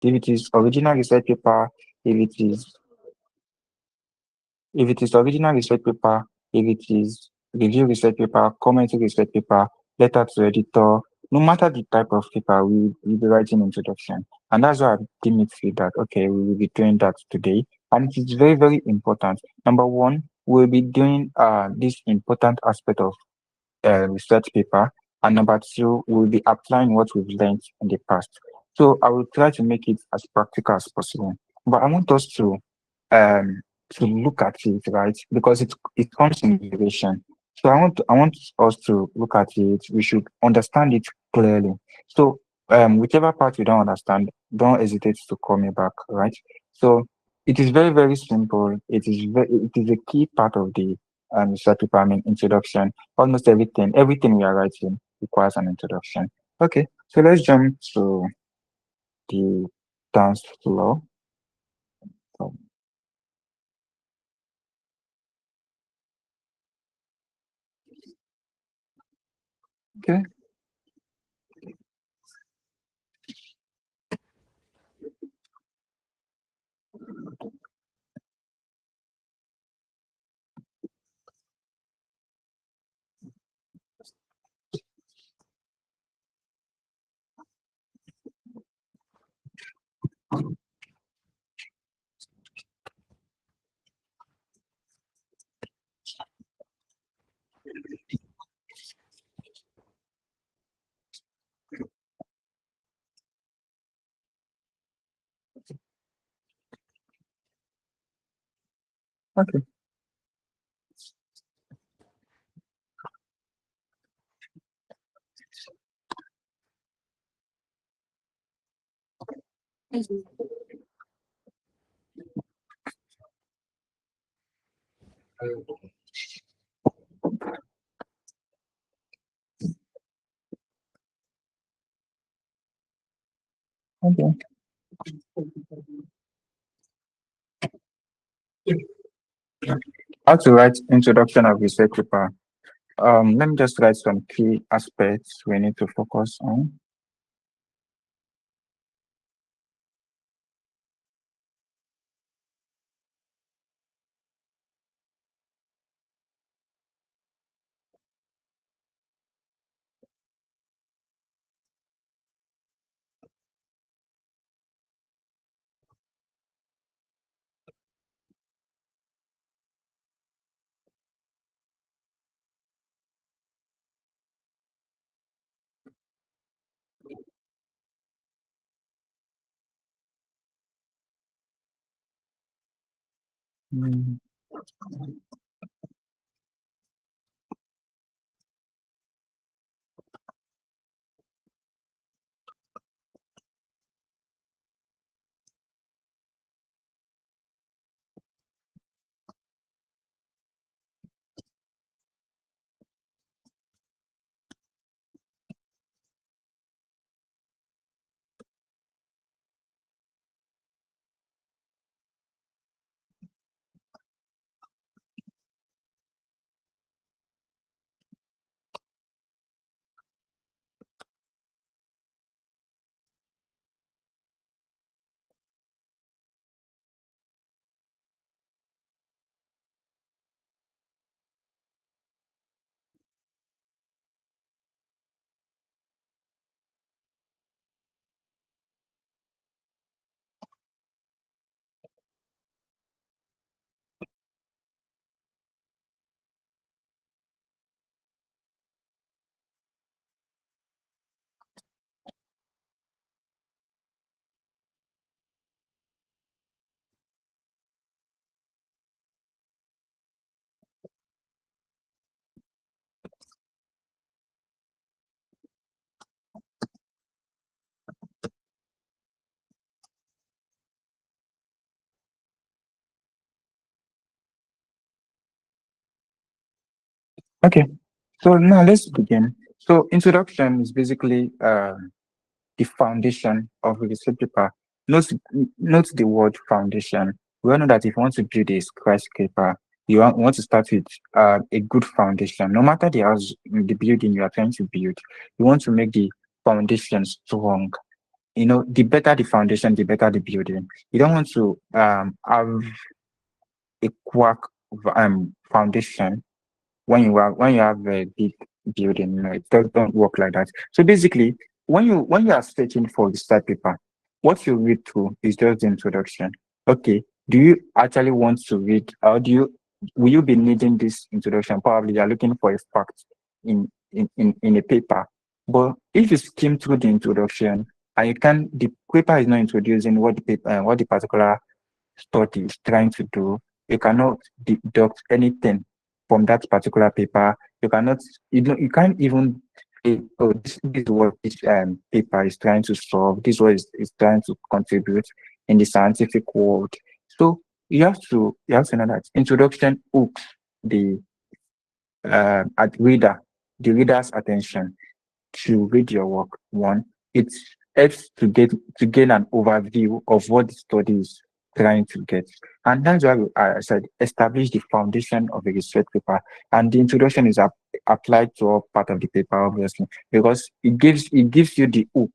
If it is original research paper, if it is original research paper, if it is review research paper, commentary research paper, letter to editor, no matter the type of paper, we'll be writing introduction. And that's why I deem it feel that, okay, we will be doing that today. And it is very, very important. Number one, we'll be doing this important aspect of research paper. And number two, we'll be applying what we've learned in the past. So I will try to make it as practical as possible. But I want us um to look at it, right? Because it comes in iteration. So I want us to look at it. We should understand it clearly. So whichever part you don't understand, don't hesitate to call me back, right? So it is very, very simple. It is a key part of the research paper, I mean introduction. Almost everything we are writing requires an introduction. Okay, so let's jump to the dance floor. So, okay, okay, okay. How to write introduction of research paper. Let me just write some key aspects we need to focus on. Mm, okay, so now let's begin. So introduction is basically the foundation of a research paper. Note, note the word foundation. We all know that if you want to build a skyscraper, want to start with a good foundation. No matter the house, the building you are trying to build, you want to make the foundation strong the better the foundation, the better the building. You don't want to have a quack foundation when you have a big building. It don't work like that. So basically, when you are searching for the start paper, what you read through is just the introduction. Okay, do you actually want to read, or will you be needing this introduction? Probably you are looking for a fact in a paper. But if you skim through the introduction and the paper is not introducing what the particular study is trying to do, you cannot deduct anything from that particular paper. You cannot, you can't even say, oh, this is what this paper is trying to solve. This is what is trying to contribute in the scientific world. So you have to know that introduction hooks the the reader's attention to read your work. One, it helps to gain an overview of what the study is trying to get. And that's why I said establish the foundation of a research paper. And the introduction is applied to all part of the paper, obviously, because it gives you the hook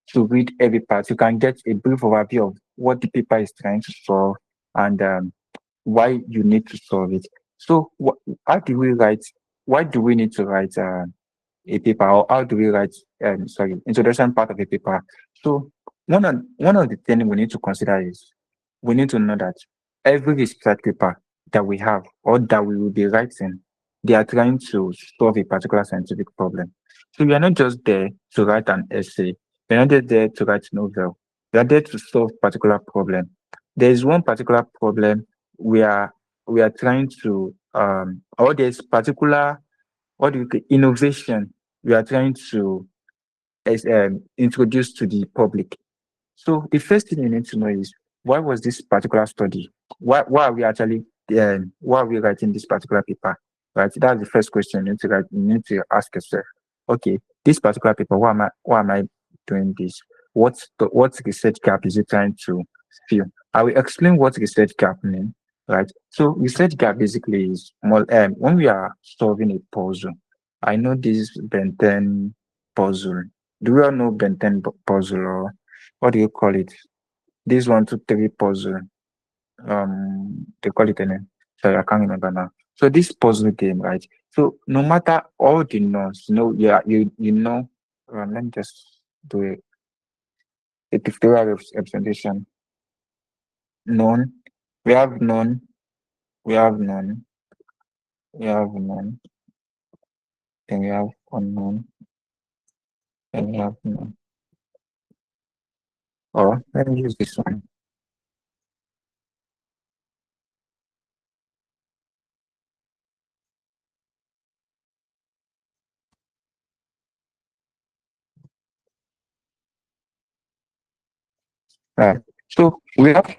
to read every part. You can get a brief overview of what the paper is trying to solve and why you need to solve it. So how do we write? Why do we need to write a paper, or how do we write introduction part of a paper? So one of the things we need to consider is we need to know that every research paper that we have or that we will be writing, they are trying to solve a particular scientific problem. So we are not just there to write an essay. We're not just there to write a novel. We are there to solve particular problem. There is one particular problem we are we are trying to or there's particular, what do you call, innovation we are trying to introduce to the public. So the first thing you need to know is, why was this particular study? Why are we actually why are we writing this particular paper? Right. That's the first question you need to write. You need to ask yourself. Okay, this particular paper. Why am I doing this? What research gap is it trying to fill? I will explain what research gap means. Right. So research gap basically is more when we are solving a puzzle. I know this Ben 10 puzzle. Do we all know Ben 10 puzzle, or what do you call it? This 1, 2, 3 puzzle. They call it a name. Sorry, I can't remember now. So this puzzle game, right? So no matter all the nodes, yeah, you know. Let me just do a pictorial representation. Known, we have known, we have known, we have known, then we have unknown, then we have known. Or let me use this one. Right. So we have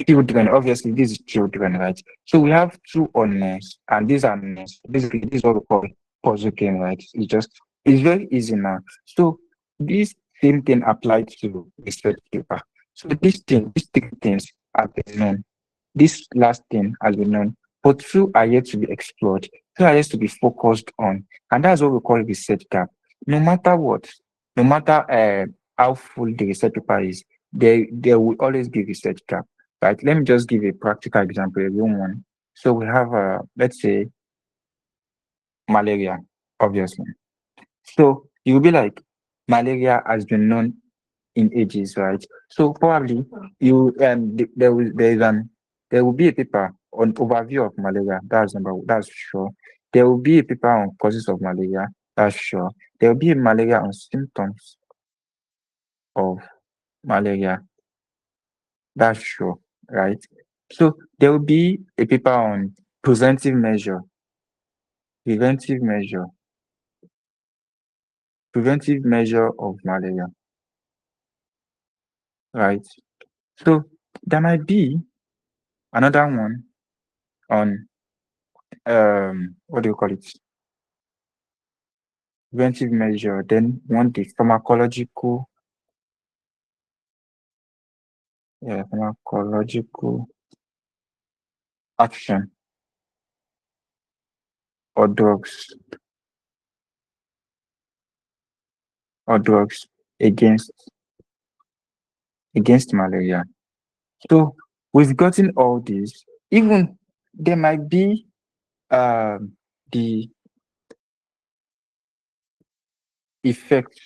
children. Obviously, this is children, right? So we have two unknowns, and these are knowns. Basically, this is what we call puzzle game, right? It's very easy now. So this same thing applied to research paper. So these three things have been known. This last thing has been known, but two are yet to be explored. Two are yet to be focused on, and that's what we call research gap. No matter what, no matter how full the research paper is, there will always be research gap. Right? Let me just give a practical example, a real one. So we have, let's say, malaria, obviously. So you'll be like, malaria has been known in ages, right? So probably there will be a paper on overview of malaria. That's sure. There will be a paper on causes of malaria. That's sure. There will be a malaria on symptoms of malaria. That's sure, right? So there will be a paper on preventive measure, preventive measure, preventive measure of malaria, right? So there might be another one on what do you call it? Preventive measure. Then one the pharmacological action or drugs against against malaria. So we've gotten all this. Even there might be the effect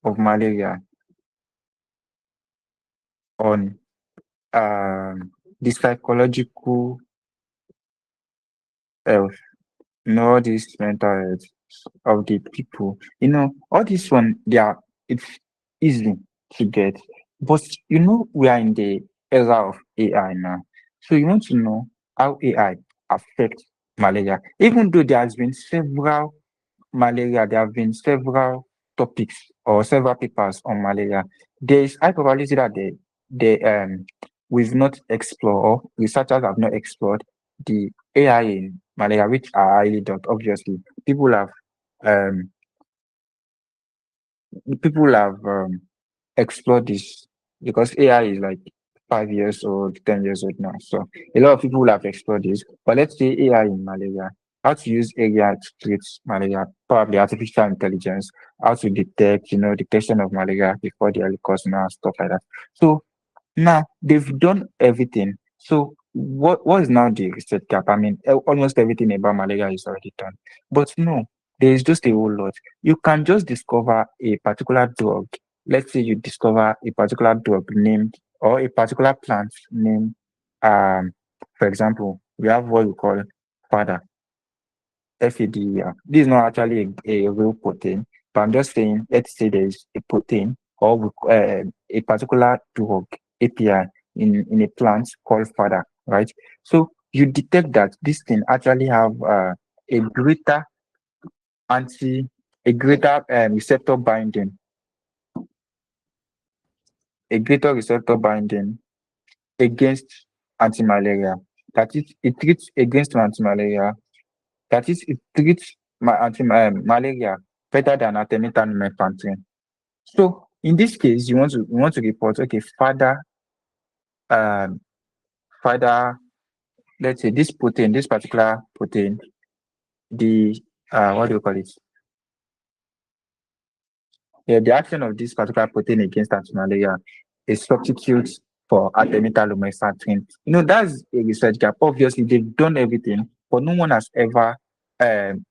of malaria on the psychological health, all this mental health of the people. All this one, it's easy to get. But we are in the era of AI now. So you want to know how AI affects malaria. Even though there have been several topics or several papers on malaria. There is high probability that we've not explored, or researchers have not explored the AI in malaria, which are highly doubt. Obviously, people have um people have explored this because AI is like 5 years old, 10 years old now. So a lot of people have explored this. But let's say AI in malaria, how to use AI to treat malaria, probably artificial intelligence, how to detect, detection of malaria before the early cause now, stuff like that. So now they've done everything. So what is now the research gap? I mean, almost everything about malaria is already done. But no, there is just a whole lot. You can just discover a particular drug. Let's say you discover a particular drug named, or a particular plant named, for example, we have what we call fada, FADER. This is not actually a real protein, but I'm just saying, let's say there is a protein or a particular drug API in a plant called fada, right? So you detect that this thing actually have a greater anti, a greater receptor binding against anti-malaria. That is, it treats against anti-malaria. That is, it treats malaria better than artemether lumefantrine. So in this case, you want to report, okay, um, further, let's say this particular protein, the what do you call it? Yeah, the action of this particular protein against anti-malaria is substitute for artemether lumefantrine. That's a research gap. Obviously, they've done everything, but no one has ever um,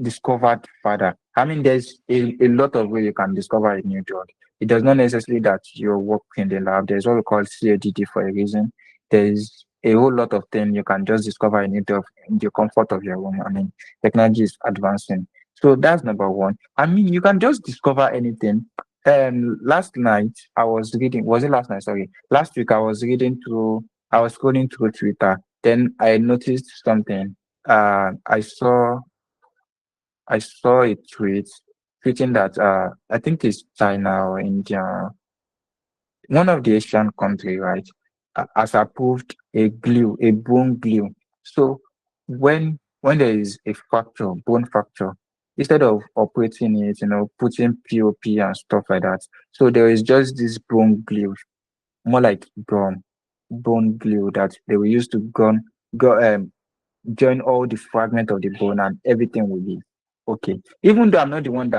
discovered further. I mean, there's a lot of ways you can discover a new drug. It does not necessarily that you work in the lab. There's what we call CADD for a reason. There's a whole lot of things you can just discover a new drug in the comfort of your home. I mean, technology is advancing. So that's number one. I mean, you can just discover anything. Last night I was reading, was it last night? Sorry. Last week I was scrolling through Twitter. Then I noticed something. I saw a tweeting that I think it's China or India, one of the Asian country, right, has approved a bone glue. So when there is a fracture, bone fracture, instead of operating it, putting POP and stuff like that, so there is just this bone glue, more like bone glue that they will use to join all the fragment of the bone and everything will be okay. Even though I'm not the one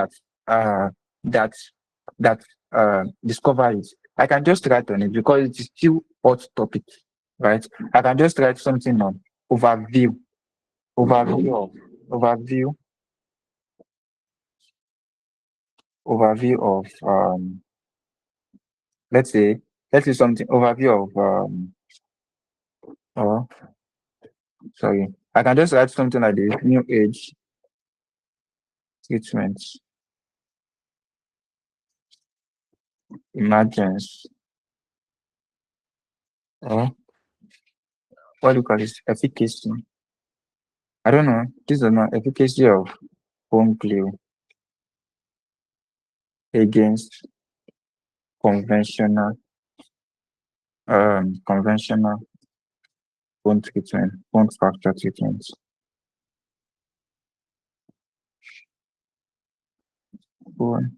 uh that that discovered it, I can just write on it because it is still hot topic, right? I can just write something on overview, overview of let's say something overview of oh sorry. I can just write something like this: new age treatments, emergence, or what do you call this? Efficacy. I don't know. This is not efficacy of home glue against conventional conventional bone fracture treatment. Bone.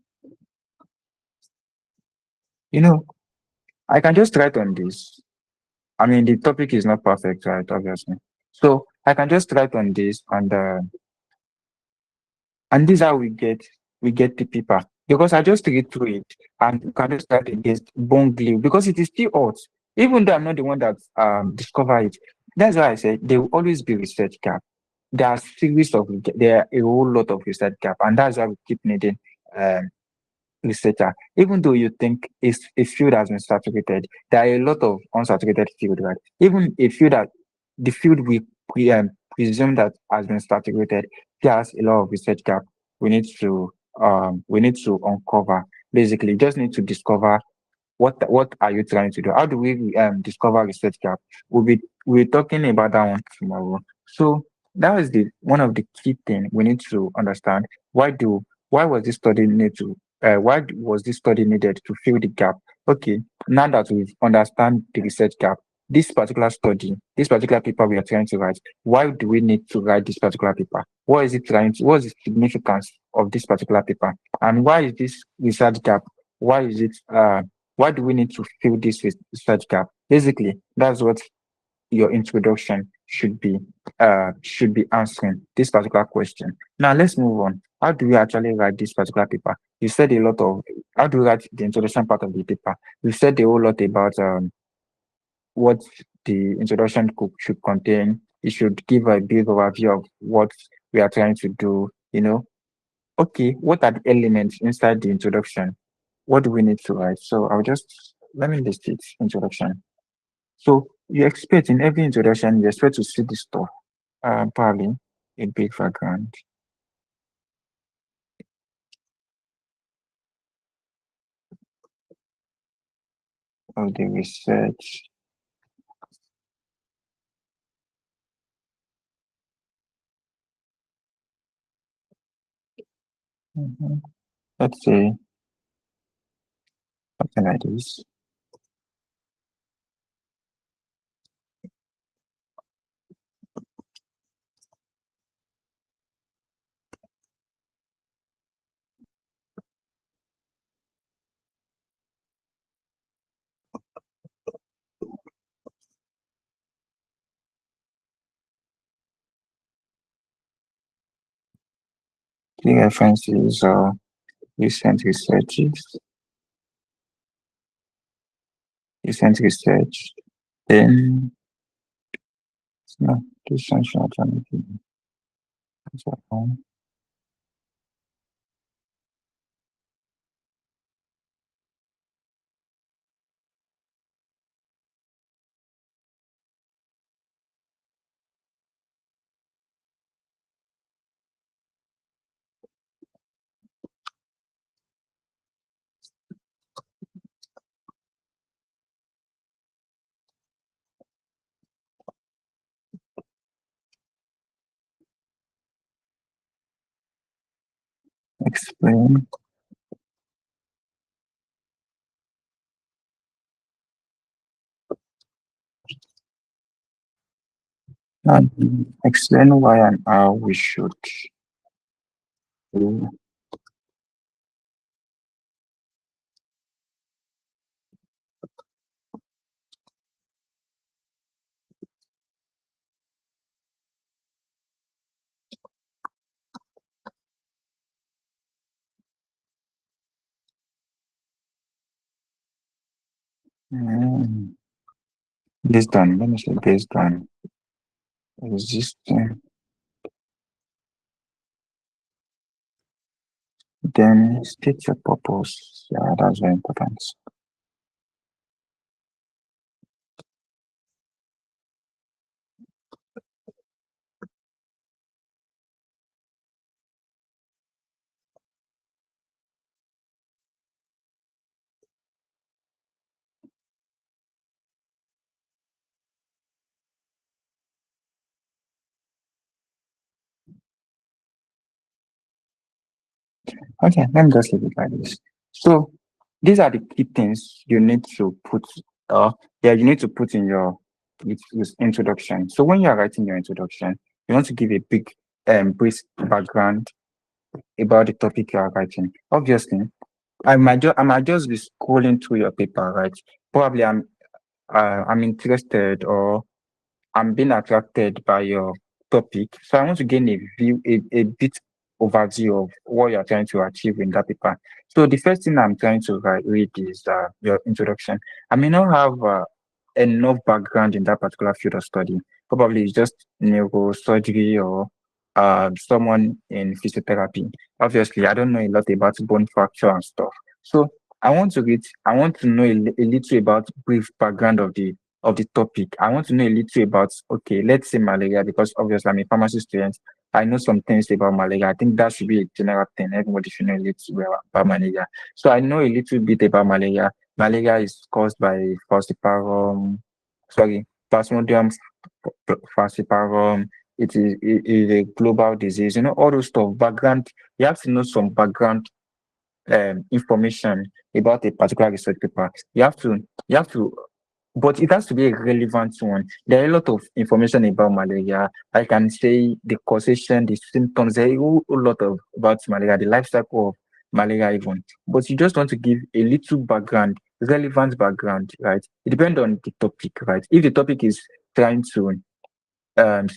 You know, I can just write on this. I mean, the topic is not perfect, right? Obviously. So I can just write on this, and this is how we get the paper. because I just read through it and you can just start against bone glue because it is still hot. Even though I'm not the one that discovered it, that's why I said there will always be research gap. There are a whole lot of research gap, and that's why we keep needing um, researcher. Even though you think a field has been saturated, there are a lot of unsaturated field, right? Even a field that the field presume that has been saturated, there's a lot of research gap we need to uncover. Basically, you just need to discover what are you trying to do? How do we discover research gap? We'll be talking about that one tomorrow. So that is the one of the key thing we need to understand. Why was this study need to was this study needed to fill the gap? Okay, now that we understand the research gap, this particular study, this particular paper we are trying to write, why do we need to write this particular paper? What is the significance of this particular paper? And why is this research gap? Why is it why do we need to fill this research gap? Basically, that's what your introduction should be answering this particular question. Now let's move on. How do we actually write this particular paper? You said a lot of how do we write the introduction part of the paper? You said a whole lot about what the introduction should contain. It should give a brief overview of what we are trying to do, you know. Okay, what are the elements inside the introduction? What do we need to write? So I'll just let me list it. Introduction. So you expect in every introduction, you expect to see this stuff. Probably a big background of the research. Mhm. Let's say something like this. Key references or recent researches, recent research. Then no, this one should actually be explain. Explain why and how we should do. Mm. Based on, let me say based on existing, then state your purpose. Yeah, that's very important. Okay, let me just leave it like this. So these are the key things you need to put you need to put in your introduction. So when you are writing your introduction, you want to give a big brief background about the topic you are writing. Obviously, I might just be scrolling through your paper, right? Probably I'm interested or I'm being attracted by your topic. So I want to gain a bit overview of what you're trying to achieve in that paper. So the first thing I'm trying to read is your introduction. I may not have enough background in that particular field of study. Probably it's just neurosurgery or someone in physiotherapy. Obviously, I don't know a lot about bone fracture and stuff. So I want to read. I want to know a little about brief background of the topic. I want to know a little about, okay, let's say malaria, because obviously I'm a pharmacy student. I know some things about malaria. I think that should be a general thing. Everybody should know a little bit about malaria. So I know a little bit about malaria. Malaria is caused by Plasmodium falciparum. It is a global disease. You know, all those stuff, background. You have to know some background information about a particular research paper. You have to, but it has to be a relevant one. There are a lot of information about malaria. I can say the causation, the symptoms, there are a lot of about malaria, the life cycle of malaria even. But you just want to give a little background, relevant background, right? It depends on the topic, right? If the topic is trying to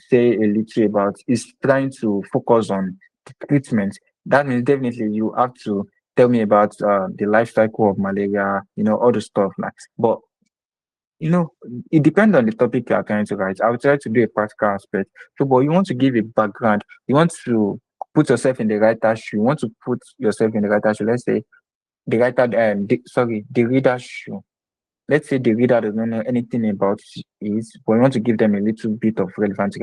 say a little about, is trying to focus on the treatment, that means definitely you have to tell me about the life cycle of malaria, you know, all the stuff like. But you know, it depends on the topic you are trying to write. I will try to do a practical aspect. So, but you want to give a background. You want to put yourself in the writer's shoe. You want to put yourself in the writer's shoe. Let's say the writer, the reader's shoe. Let's say the reader doesn't know anything about it, but you want to give them a little bit of relevant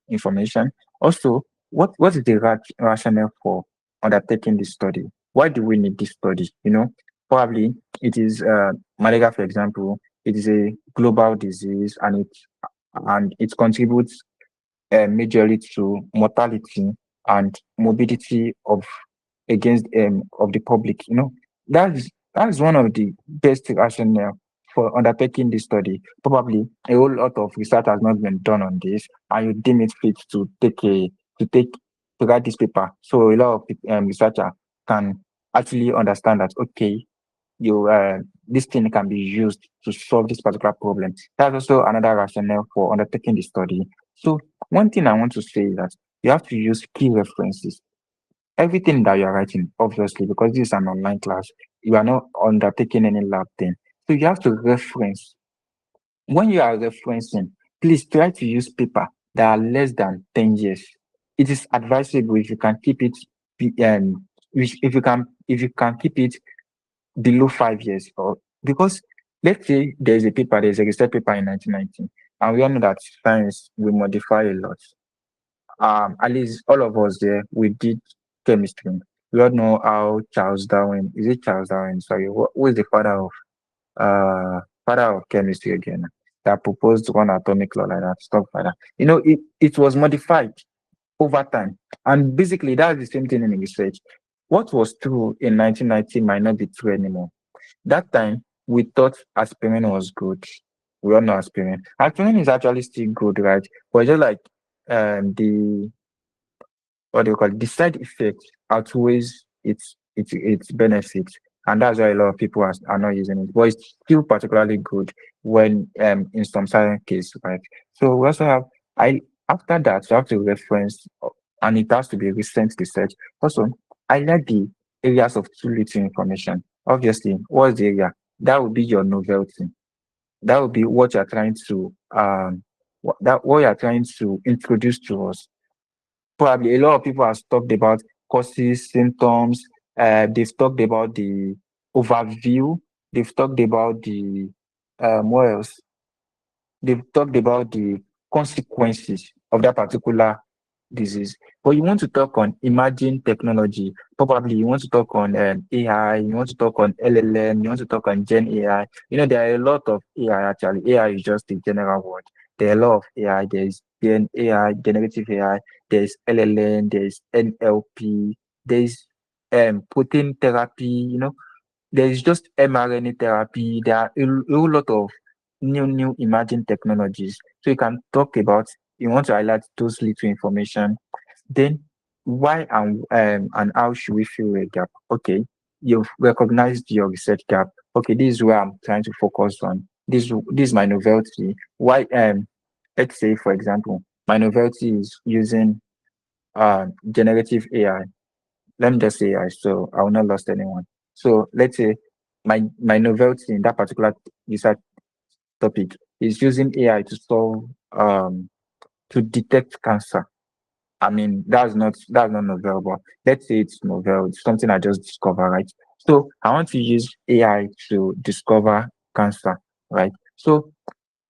information. Also, what is the rationale for undertaking this study? Why do we need this study? You know, probably it is malaria, for example. It is a global disease, and it contributes majorly to mortality and morbidity of the public. You know, that is one of the best rationale for undertaking this study. Probably a whole lot of research has not been done on this, and you deem it fit to take to write this paper. So a lot of researcher can actually understand that, okay, you this thing can be used to solve this particular problem. That's also another rationale for undertaking the study. So one thing I want to say is that you have to use key references. Everything that you are writing, obviously, because this is an online class, you are not undertaking any lab thing. So you have to reference. When you are referencing, please try to use paper that are less than 10 years. It is advisable if you can keep it if you can keep it below 5 years, or because let's say there's a research paper in 1990, and we all know that science will modify a lot. At least all of us there, we did chemistry. We all know how Charles Darwin, is it Charles Darwin? Sorry, who is the father of chemistry again? That proposed one atomic law like that, stuff like that. You know, it was modified over time. And basically that's the same thing in research. What was true in 1990 might not be true anymore. That time we thought aspirin was good. We all know aspirin. Aspirin is actually still good, right? But just like the what do you call it? The side effect outweighs its benefits, and that's why a lot of people are not using it. But it's still particularly good when in some certain case, right? So we also have I after that you have to reference and it has to be recent research. Also, I like the areas of too little information. Obviously, what's the area? That would be your novelty. That would be what you're trying to what you're trying to introduce to us. Probably a lot of people have talked about causes, symptoms. They've talked about the overview. They've talked about the what else? They've talked about the consequences of that particular disease. But you want to talk on emerging technology. Probably you want to talk on AI. You want to talk on LLM. You want to talk on Gen AI. You know there are a lot of AI actually. AI is just a general word. There are a lot of AI. There is Gen AI, generative AI. There is LLM. There is NLP. There is protein therapy. You know there is just mRNA therapy. There are a whole lot of new emerging technologies. So you can talk about, you want to highlight those little information. Then why and how should we fill a gap? Okay, you've recognized your research gap. Okay, this is where I'm trying to focus on. This is my novelty. Why let's say for example, my novelty is using generative AI. Let me just say AI, so I will not lost anyone. So let's say my novelty in that particular research topic is using AI to solve to detect cancer. I mean, that's not novel, but let's say it's novel. It's something I just discovered, right? So I want to use AI to discover cancer, right? So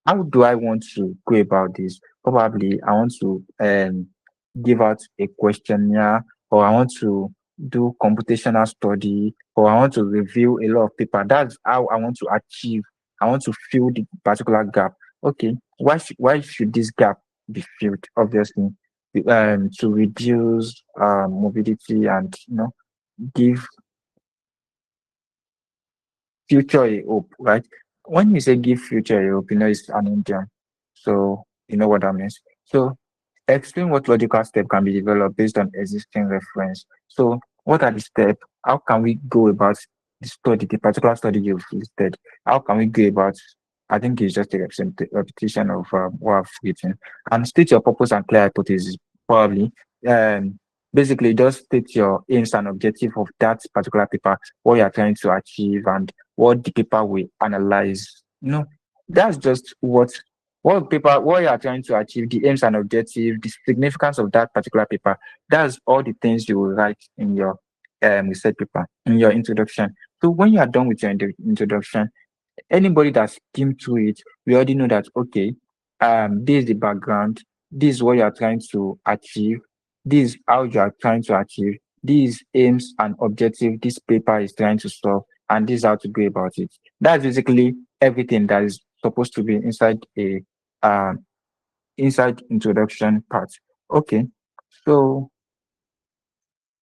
how do I want to go about this? Probably I want to give out a questionnaire, or I want to do computational study, or I want to review a lot of paper. That's how I want to achieve. I want to fill the particular gap. Okay, why should this gap be filled? Obviously, to reduce mobility and give future a hope, right? When you say give future a hope, it's an Indian. So you know what that means. So explain what logical step can be developed based on existing reference. So what are the steps? How can we go about the study, the particular study you've listed? How can we go about, I think it's just a repetition of what I've written. And state your purpose and clear hypothesis, probably. Um, Basically just state your aims and objective of that particular paper, what you're trying to achieve, and what the paper will analyze. That's just what you are trying to achieve, the aims and objective, the significance of that particular paper. That's all the things you will write in your research paper, in your introduction. So when you are done with your introduction, anybody that skimmed through it, we already know that okay, this is the background, this is what you are trying to achieve, this is how you are trying to achieve, these aims and objective this paper is trying to solve, and this is how to go about it. That's basically everything that is supposed to be inside a inside introduction part. Okay, so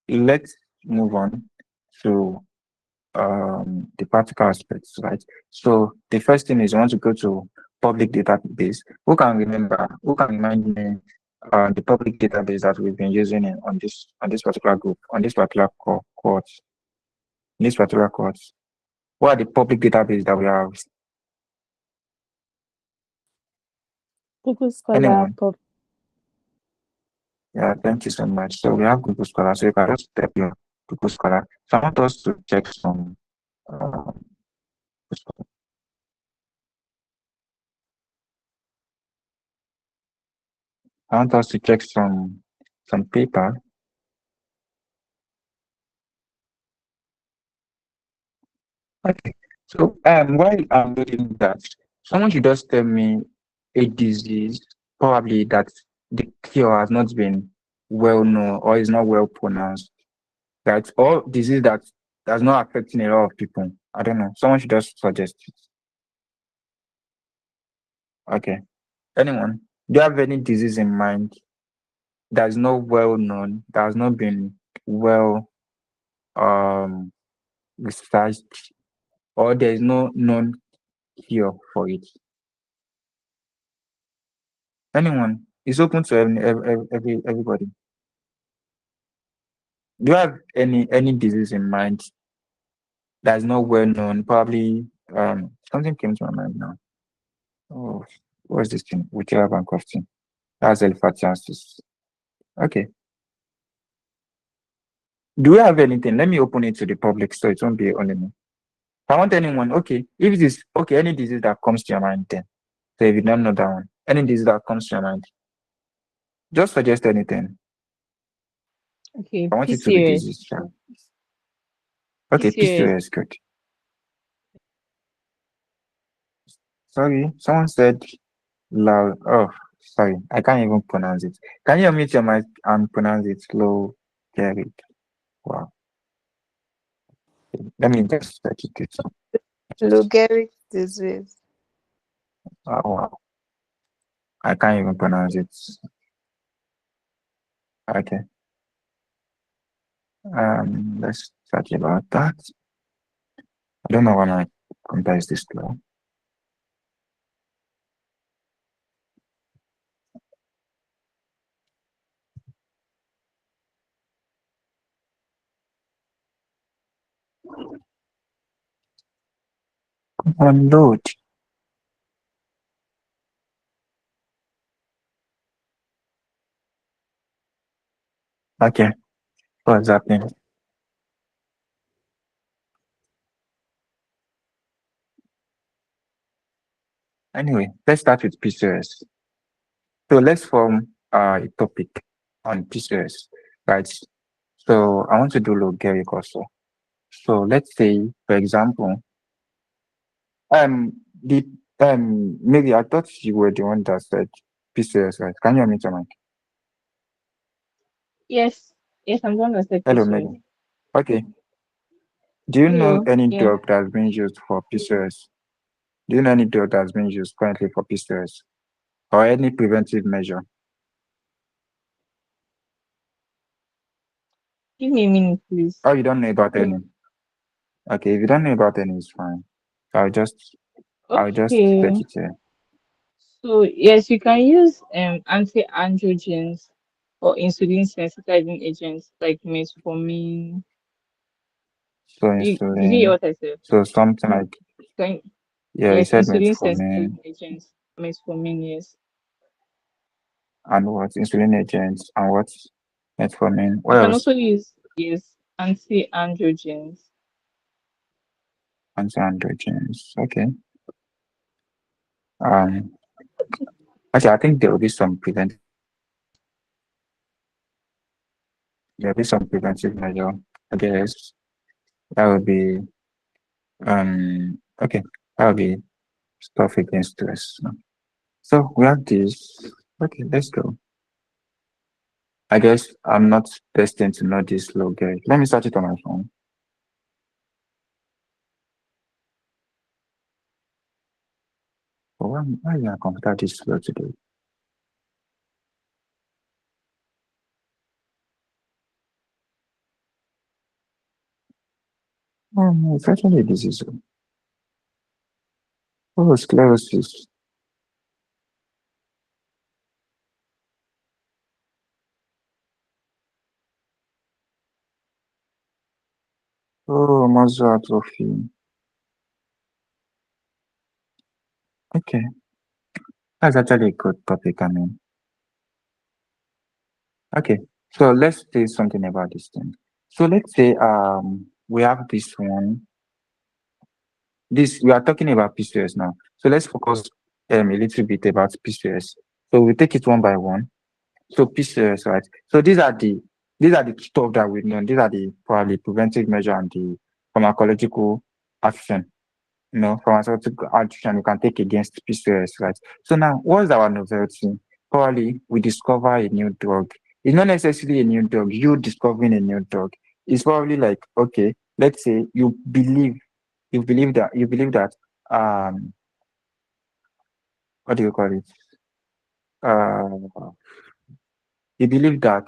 let's move on to the practical aspects, right? So the first thing is you want to go to public database. Who can remind me the public database that we've been using on this particular group, on this particular course, in this particular course? What are the public database that we have? Google Scholar, Anyone? Yeah, thank you so much. So we have Google Scholar. So you can just step your Google Scholar. So I want us to check some I want us to check some paper. Okay. So while I'm doing that, someone should just tell me a disease, probably that the cure has not been well known or is not well pronounced. That or disease that's not affecting a lot of people. I don't know. Someone should just suggest it. Okay. Anyone? Do you have any disease in mind that's not well known, that has not been well researched, or there is no known cure for it? Anyone? It's open to everybody. Do you have any disease in mind that's not well known? Probably something came to my mind now. Oh, what's this thing? Whichever bank of thing. That's elephantiasis. Okay. Do you have anything? Let me open it to the public so it won't be only me. I want anyone. Okay. If it is okay, any disease that comes to your mind then. So if you don't know that one, any disease that comes to your mind, just suggest anything. Okay, I want it to be PCOS. disease. Yeah. Okay, PCOS. PCOS, good. Sorry, someone said loud. Oh, sorry, I can't even pronounce it. Can you unmute your mic and pronounce it slow, Gary? Wow. Let me just search it. Lou Gehrig's disease. Oh, wow. I can't even pronounce it. Okay. Let's search about that. I don't know when I compare this slow. Unload. Okay. What's happening? Anyway, let's start with PCOS. So let's form a topic on PCOS, right? So I want to do logarithmic also. So let's say, for example, the maybe I thought you were the one that said PCOS, right? Can you unmute your mic? Yes. Yes, I'm going to say Hello, PCOS. Megan. Okay. Do you know Hello. any Yeah. drug that's being used for PCOS? Do you know any drug that's being used currently for PCOS or any preventive measure? Give me a minute, please. Oh, you don't know about Yeah. any? Okay, if you don't know about any, it's fine. I'll just Okay. set it here. So yes, you can use anti-androgens or insulin sensitizing agents like metformin. So Did you hear insulin. what I said? So something like, Can, yeah, you yes, said insulin metformin sensitizing agents. Metformin, yes. and what? Insulin agents and what? Metformin. You What can else? also use, yes, anti-androgens. Anti-androgens. Okay. Um, actually, I think there'll be some preventive measure. I guess that would be okay. That would be stuff against stress. So we have this. Okay, let's go. I guess I'm not destined to know this log. Let me search it on my phone. But why is my computer this slow today? Oh no, it's actually a disease. Oh, sclerosis. Oh, muscle atrophy. Okay, that's actually a good topic. I mean, okay. So let's say something about this thing. So let's say we have this one. This we are talking about PCOS now. So let's focus a little bit about PCOS. So we take it one by one. So PCOS, right? So these are the stuff that we know. These are the probably preventive measure and the pharmacological action. Pharmaceutical action we can take against PCOS, right? So now, what's our novelty? Probably we discover a new drug. It's not necessarily a new drug. You discovering a new drug. It's probably like, okay, let's say you believe that what do you call it? Uh, you believe that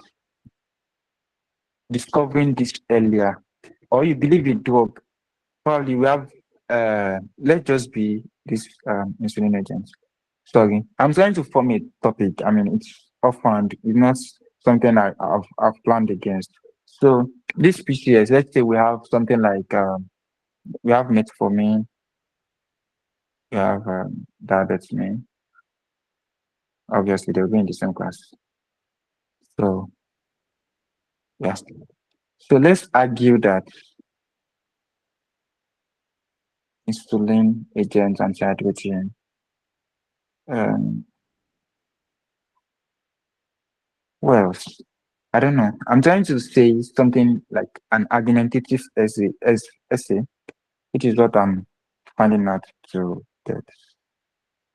discovering this earlier, or you believe in drug. Probably we have let's just be this insulin agent. Sorry, I'm trying to form a topic. I mean, it's offhand. It's not something I've planned against. So this PCS, let's say we have something like we have metformin, we have diabetes. Obviously, they'll be in the same class. So yes. So let's argue that insulin agents and diabetes. Um, well, I don't know. I'm trying to say something like an argumentative essay, which is what I'm finding out to that.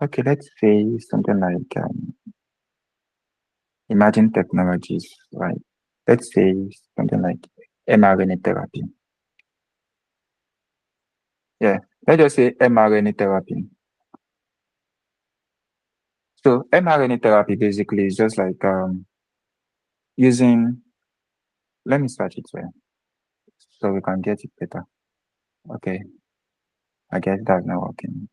Okay, let's say something like imagine technologies, right? Let's say something like mRNA therapy. Yeah, let's just say mRNA therapy. So mRNA therapy basically is just like using. Let me start it here so we can get it better. Okay, I guess that's not working.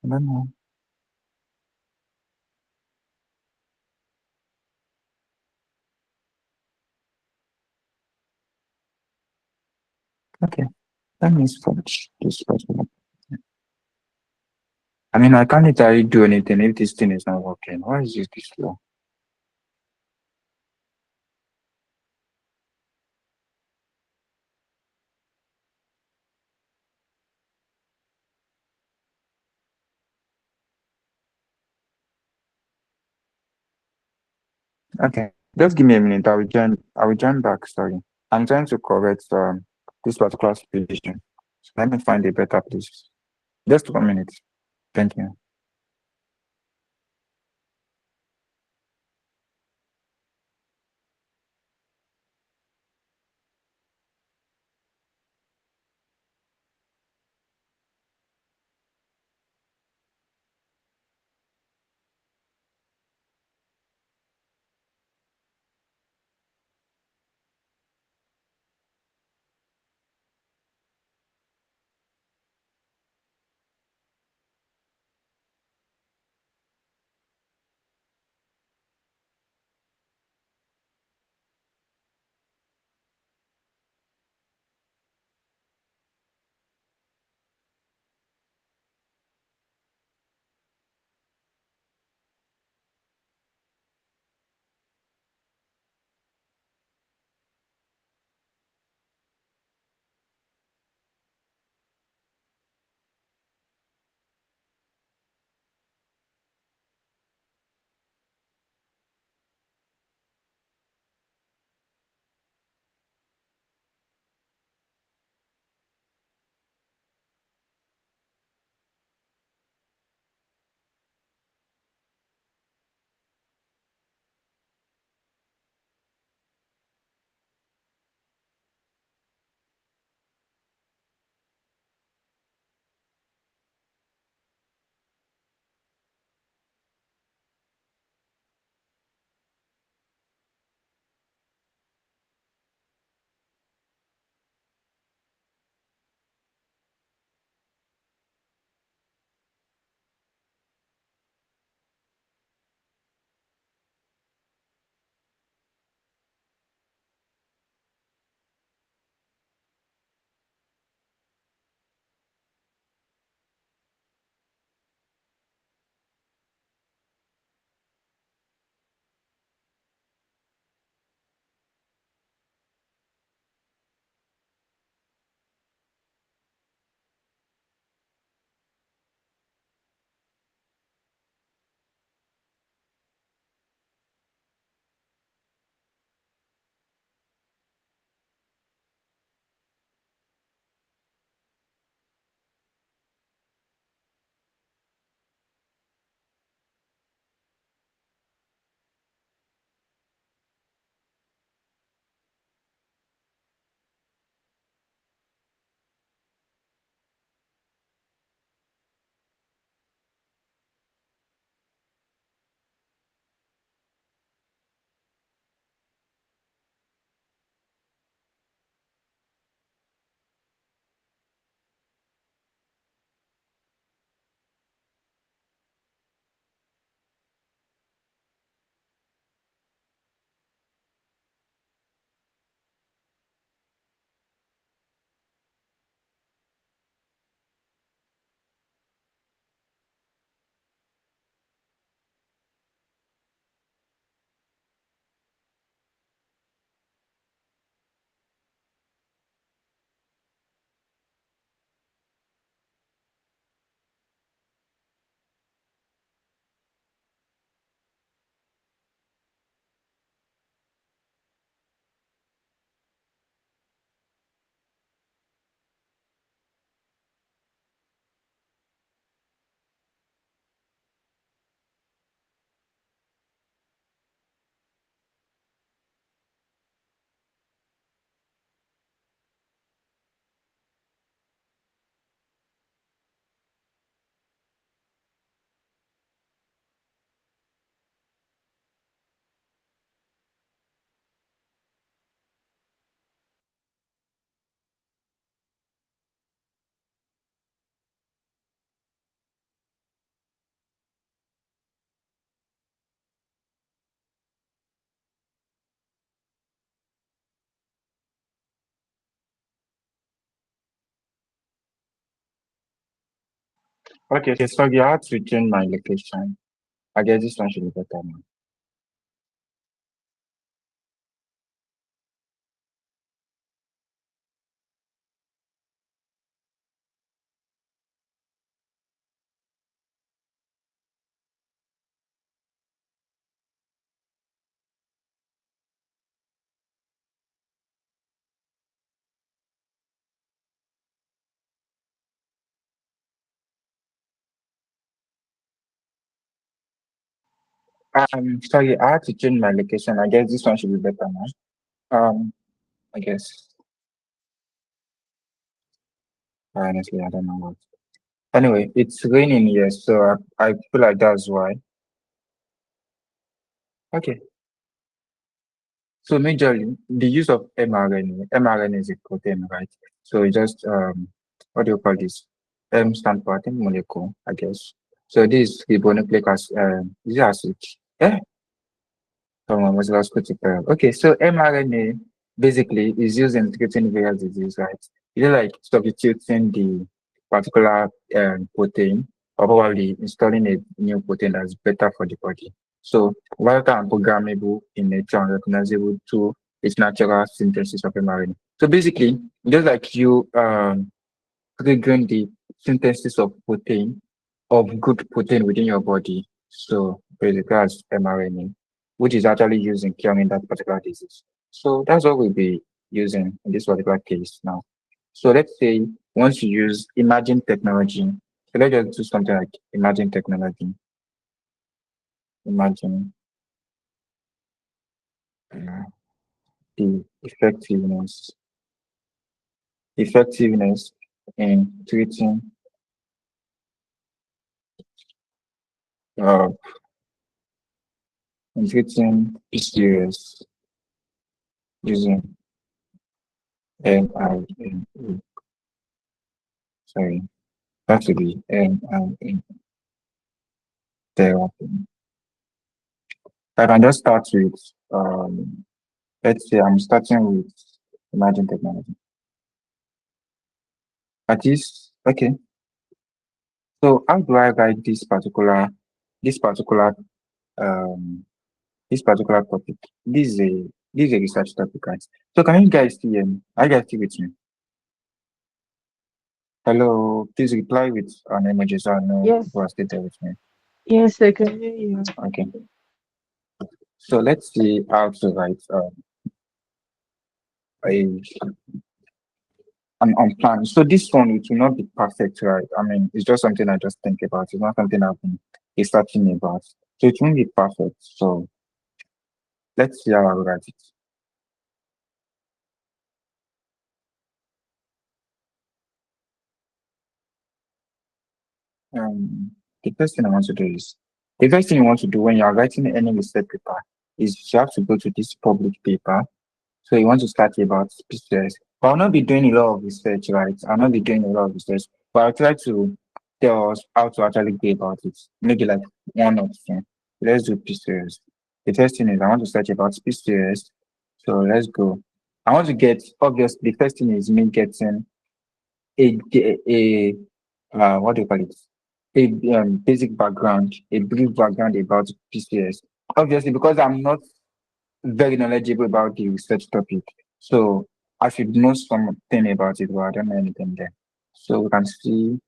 I don't know. Okay. Let me search this person. I mean, I can't literally do anything if this thing is not working. Why is it this slow? Okay. Just give me a minute. I will join back. Sorry. I'm trying to correct this particular situation. So let me find a better place. Just 1 minute. Thank you. Okay, so you have to change my location. I guess this one should be better now. Sorry, I had to change my location. I guess this one should be better now. I guess. Honestly, I don't know what. Anyway, it's raining here, so I feel like that's why. Okay. So majorly, the use of mRNA is a protein, right? So it just what do you call this? M stand for I think molecule, I guess. So this is ribonucleic acid. Is it acid? Yeah, someone was last critical. Okay, so mRNA basically is used in treating various disease, right? It's like substituting the particular protein or probably installing a new protein that's better for the body. So volatile and programmable in nature and recognizable to its natural synthesis of mRNA. So basically, just like you triggering the synthesis of protein, of good protein within your body. So basically as mRNA, which is actually used in curing that particular disease. So that's what we'll be using in this particular case now. So let's say once you use imaging technology, so let's just do something like imaging technology. Imagine uh, the effectiveness in uh treating PCOS using mRNA. Sorry, that should be mRNA therapy. I can just start with let's say I'm starting with imagine technology. That is okay. So how do I write this particular um this particular topic? This is a research topic, right? So can you guys see are you guys still with me? Hello, please reply with an emoji so I know Yes, who are still there with me. yes, I can hear you. Okay. So let's see how to write a on plan. So this one it will not be perfect, right? I mean, it's just something I just think about. It's not something I've been researching about. So it won't be perfect. So let's see how I write it. The first thing I want to do is the first thing you want to do when you are writing any research paper is you have to go to this public paper. So you want to start about PCOS. But I'll not be doing a lot of research, right? I'll not be doing a lot of research, but I'll try to tell us how to actually go about it. Maybe like one or two. Let's do PCOS. The first thing is I want to search about PCOS. So let's go. I want to get obviously the first thing is me getting a what do you call it? A basic background, a brief background about PCOS. Obviously, because I'm not very knowledgeable about the research topic. So I should know something about it, but I don't know anything there. So we can see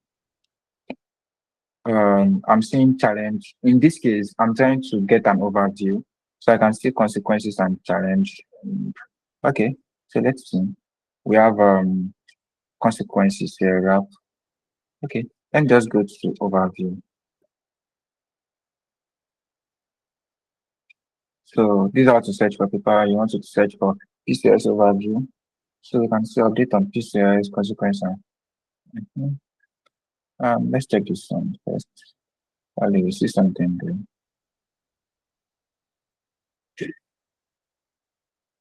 I'm seeing challenge. In this case, I'm trying to get an overview so I can see consequences and challenge. Okay, so let's see. We have consequences here. We have, okay, let me just go to overview. So these are to search for paper. You want to search for PCS overview. So you can see update on PCS consequences. Mhm. Let's check this one first. While you see something there.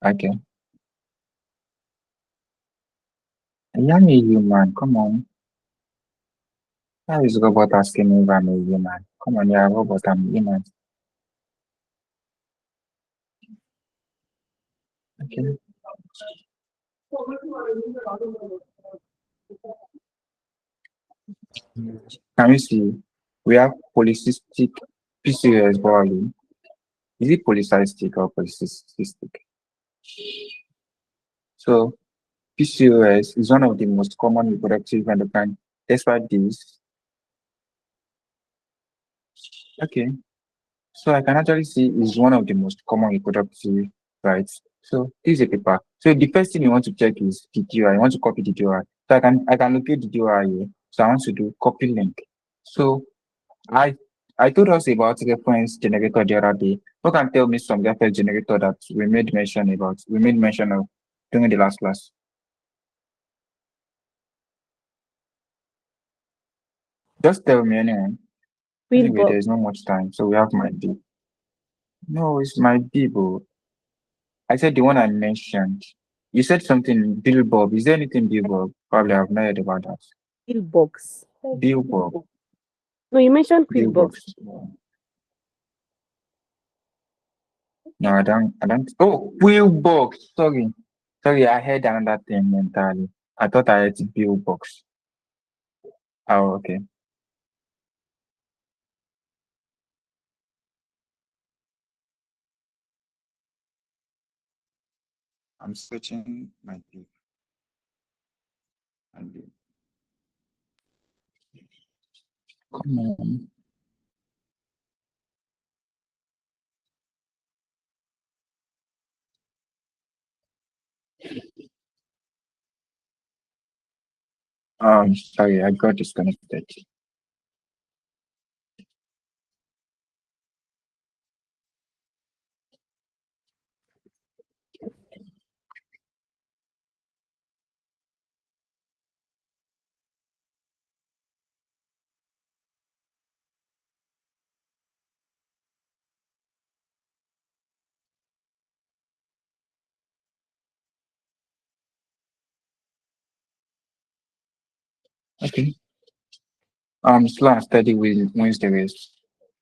Okay. Yeah, I'm a human. Come on. How is robot asking me if I'm a human? Come on, yeah, robot, I'm a human. Okay. Can you see? We have polycystic PCOS probably. Is it polycystic or polycystic? So PCOS is one of the most common reproductive endocrine. Despite this, okay. So I can actually see is one of the most common reproductive rights. So this is a paper. So the first thing you want to check is the DOI. You want to copy the DOI. So I can locate the DOI here. So I want to do copy link. So I I told us about reference generator the other day. Who can tell me some reference generator that we made mention of during the last class? Just tell me anyone. Anyway, Feedback. there's not much time, so we have my B. No, it's my B, bro. I said the one I mentioned. You said something Billbob. Is there anything Billbob? Probably I've not heard about that. Feedbox. Billbob. No, you mentioned Billbob. feedbox. No, I don't. Oh, Billbox. Sorry, I heard another thing entirely. I thought I heard Billbox. Oh, okay. I'm searching my B. And B. Come on. Sorry, I got disconnected. Okay. Slow and steady wins the race,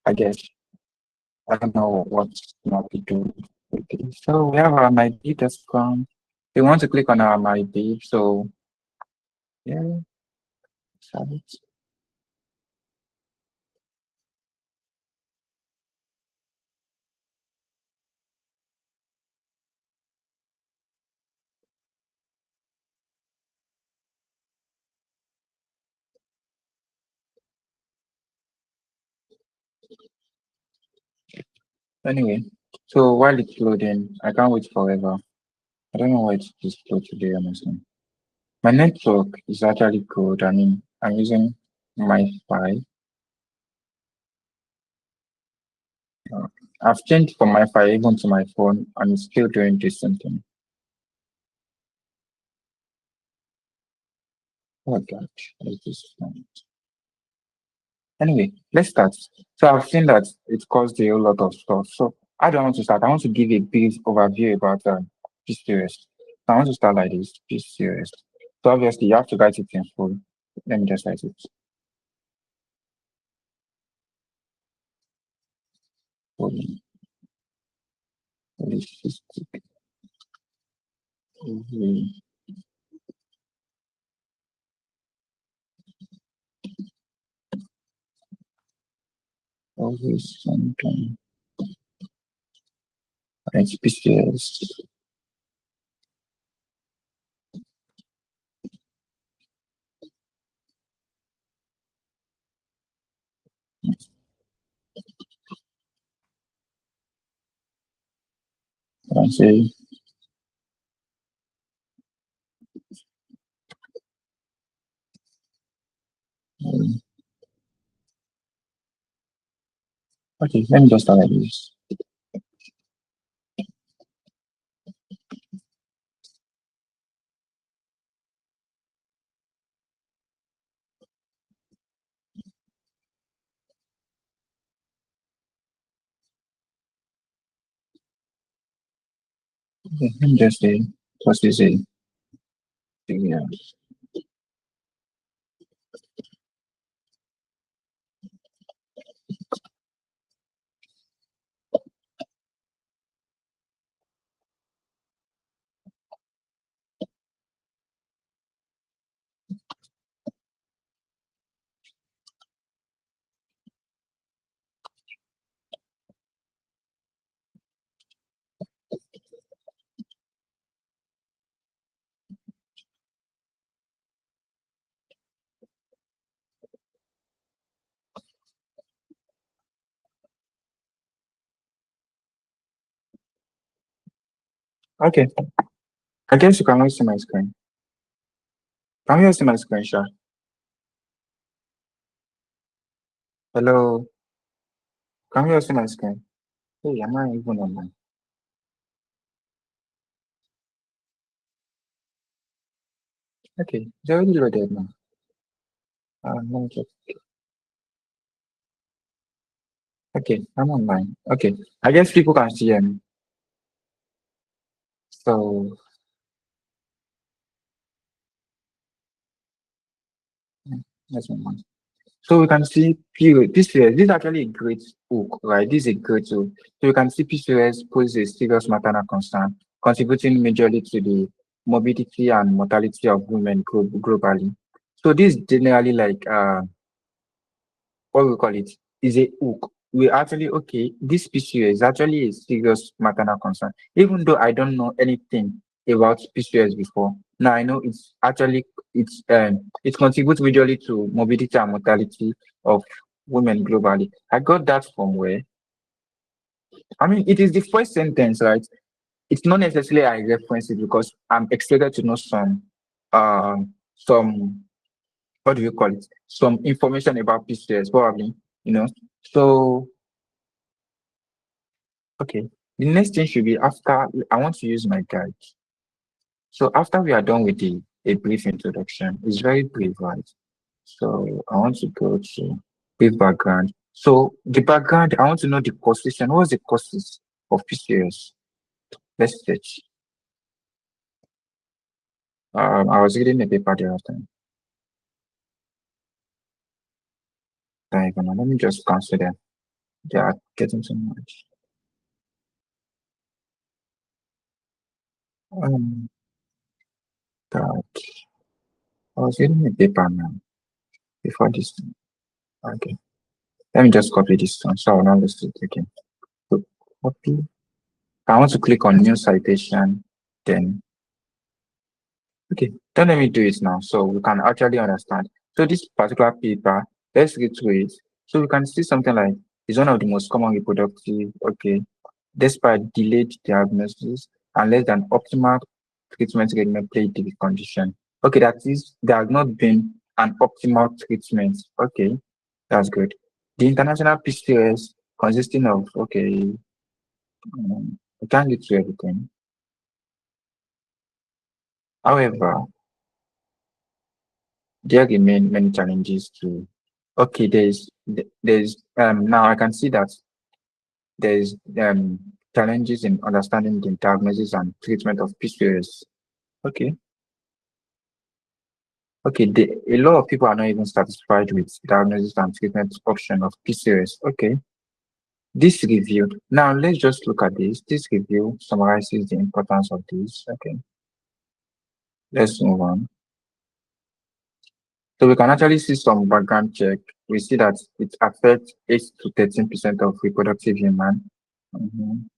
I guess. I don't know what not to do with it. So we have our my B that's come. We want to click on our my B, so yeah, start it. Anyway, so while it's loading, I can't wait forever. I don't know why it's this slow today, honestly. My network is actually good. I mean, I'm using my Fi. I've changed from my Fi even to my phone, and it's still doing the same thing. Oh God, what is this phone? Anyway, let's start. So I've seen that it caused a whole lot of stuff. So I don't want to start. I want to give a brief overview about PCOS. So I want to start like this, PCOS. So obviously you have to write it in full. Let me just write it. Polycystic ovary syndrome. It's PCOS. I say, um, okay, let me just start like this. Okay, let me just say, what is it? Yeah. Okay. I guess you cannot see my screen. Can you see my screen, Sha? Hello. Can you see my screen? Hey, am I even online? Okay, it's already loaded now. Let me check. Okay, I'm online. Okay, I guess people can see me. So, let's move on. So we can see period. PCOS, this is actually a great hook, right? This is a great tool. So we can see PCOS poses a serious maternal concern, contributing majorly to the morbidity and mortality of women globally. So this is generally like what we call it is a hook. We actually okay, this PCOS is actually a serious maternal concern. Even though I don't know anything about PCOS before, now I know it contributes majorly to morbidity and mortality of women globally. I got that from where? I mean, it is the first sentence, right? It's not necessarily I reference it because I'm excited to know some what do you call it? Some information about PCOS, probably, you know. So okay. The next thing should be after I want to use my guide. So after we are done with the a brief introduction, it's very brief, right? So I want to go to brief background. So the background, I want to know the causation. What's the causes of PCOS? Let's search. I was reading a paper the other time. Let me just consider. They are getting too much. God, I was reading a paper now before this. Okay. Let me just copy this one so I'll not lose it again. So copy. I want to click on new citation, then okay, then let me do it now so we can actually understand. So this particular paper, let's read through it. So we can see something like it's one of the most common reproductive, okay, despite delayed diagnosis and less than optimal treatment regimen plague the condition. Okay, that is there has not been an optimal treatment. Okay, that's good. The international PCOS consisting of okay, I can't get to everything. However, there remain many challenges too. Okay, there's now I can see that there's challenges in understanding the diagnosis and treatment of PCOS. Okay. Okay, a lot of people are not even satisfied with diagnosis and treatment option of PCOS. Okay. This review. Now let's just look at this. This review summarizes the importance of this. Okay. Let's move on. So we can actually see some background check. We see that it affects 8 to 13% of reproductive human. Mhm.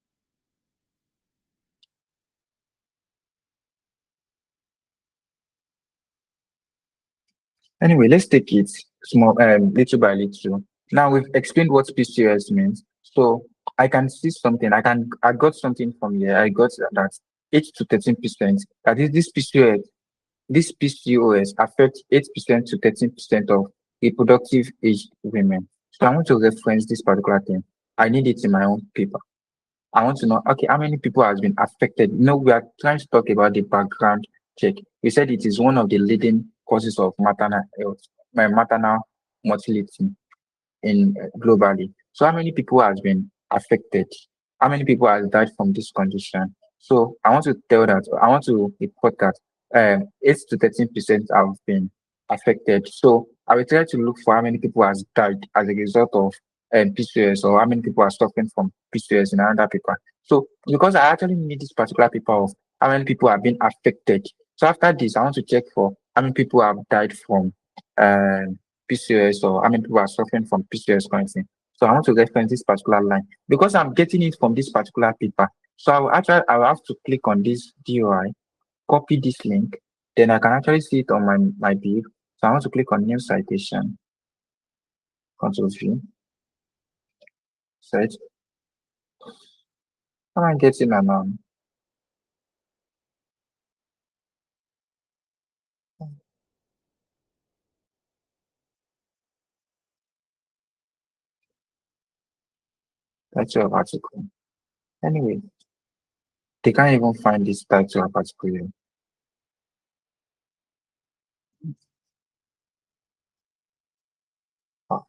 Anyway, let's take it small, little by little. Now we've explained what PCOS means. So I can see something. I got something from here. I got that 8 to 13%. That is this PCOS affects 8% to 13% of reproductive age women. So I want to reference this particular thing. I need it in my own paper. I want to know, okay, how many people has been affected? No, we are trying to talk about the background check. We said it is one of the leading causes of maternal health, maternal mortality in globally. So how many people has been affected? How many people has died from this condition? So I want to I want to report that 8 to 13% have been affected. So I will try to look for how many people has died as a result of PCOS or how many people are suffering from PCOS in another paper. So because I actually need this particular paper of how many people have been affected. So after this, I want to check for how many people have died from PCOS or how many people are suffering from PCOS currently. So I want to reference this particular line because I'm getting it from this particular paper. So I will have to click on this DOI, copy this link, then I can actually see it on my view. So I want to click on new citation, Control V, search. How am I getting an Title of article. Anyway, they can't even find this title of article here. Ah.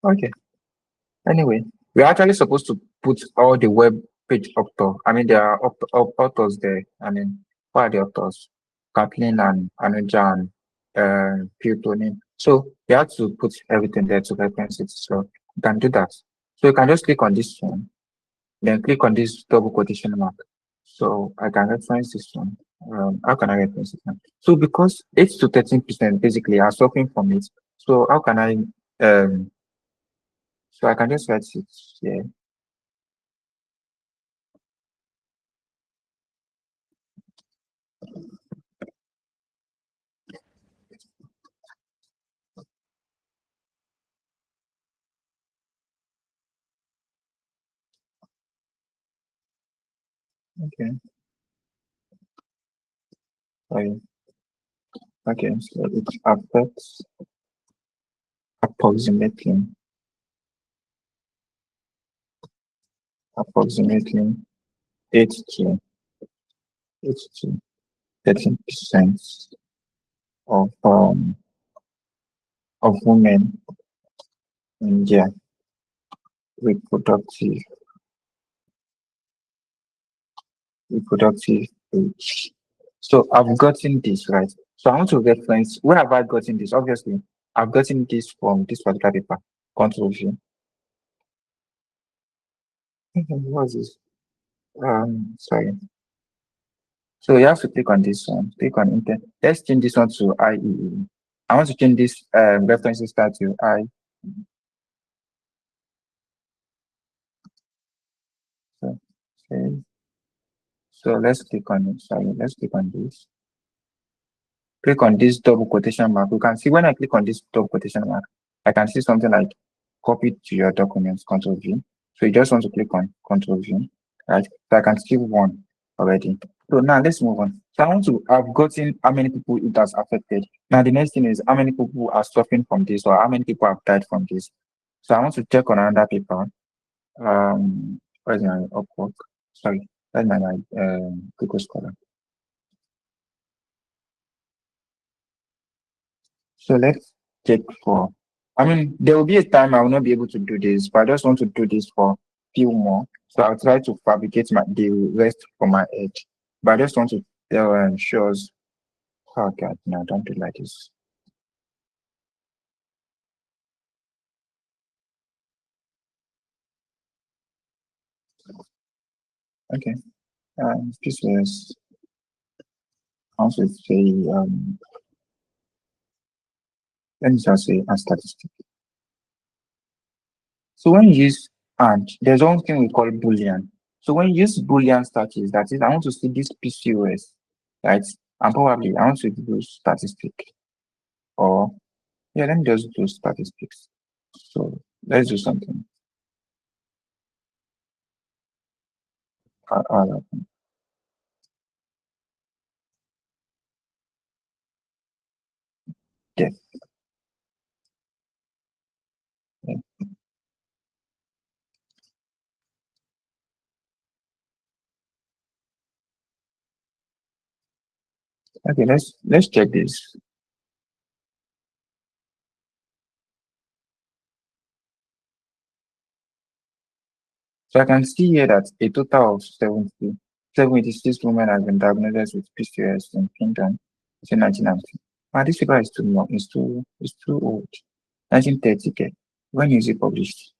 Okay. Anyway, we're actually supposed to put all the web page author. I mean, there are authors there. I mean, what are the authors? Kathleen and Anuja and Putonin. So you have to put everything there to reference it. So you can do that. So you can just click on this one, then click on this double quotation mark. So I can reference this one. How can I reference it now? So because 8 to 13% basically are suffering from it. So how can I so I can just write it here. Okay. Sorry. Okay. So it affects approximately 8 to 13% of women in their reproductive age. So I've gotten this right. So I want to reference where have I gotten this? Obviously, I've gotten this from this particular paper. Control V. What's this? Sorry. So you have to click on this one. Click on intent. Let's change this one to IEE. I want to change this references start to I. So, okay. So let's click on it. Sorry, let's click on this. Click on this double quotation mark. You can see when I click on this double quotation mark, I can see something like copy to your documents, Control V. So you just want to click on Control V, right? So I can see one already. So now let's move on. So I want to have gotten how many people it has affected. Now the next thing is how many people are suffering from this or how many people have died from this. So I want to check on another paper. Where's my Upwork? Sorry, that's my Google Scholar. So let's check for, I mean, there will be a time I will not be able to do this, but I just want to do this for few more. So I'll try to fabricate the rest for my edge. But I just want to show us, oh God, no, don't do like this. Okay, this is also say, let me just say a statistic. So when you use, and there's one thing we call Boolean. So when you use Boolean statistics, that is, I want to see this PCOS, right? And probably I want to do statistic. Or, yeah, let me just do statistics. So let's do something. Yeah. Yeah. Okay, let's check this. So I can see here that a total of 76 women have been diagnosed with PCOS in Finland since 1990. But this figure is too long, it's too old. 1930. Okay. When is it published?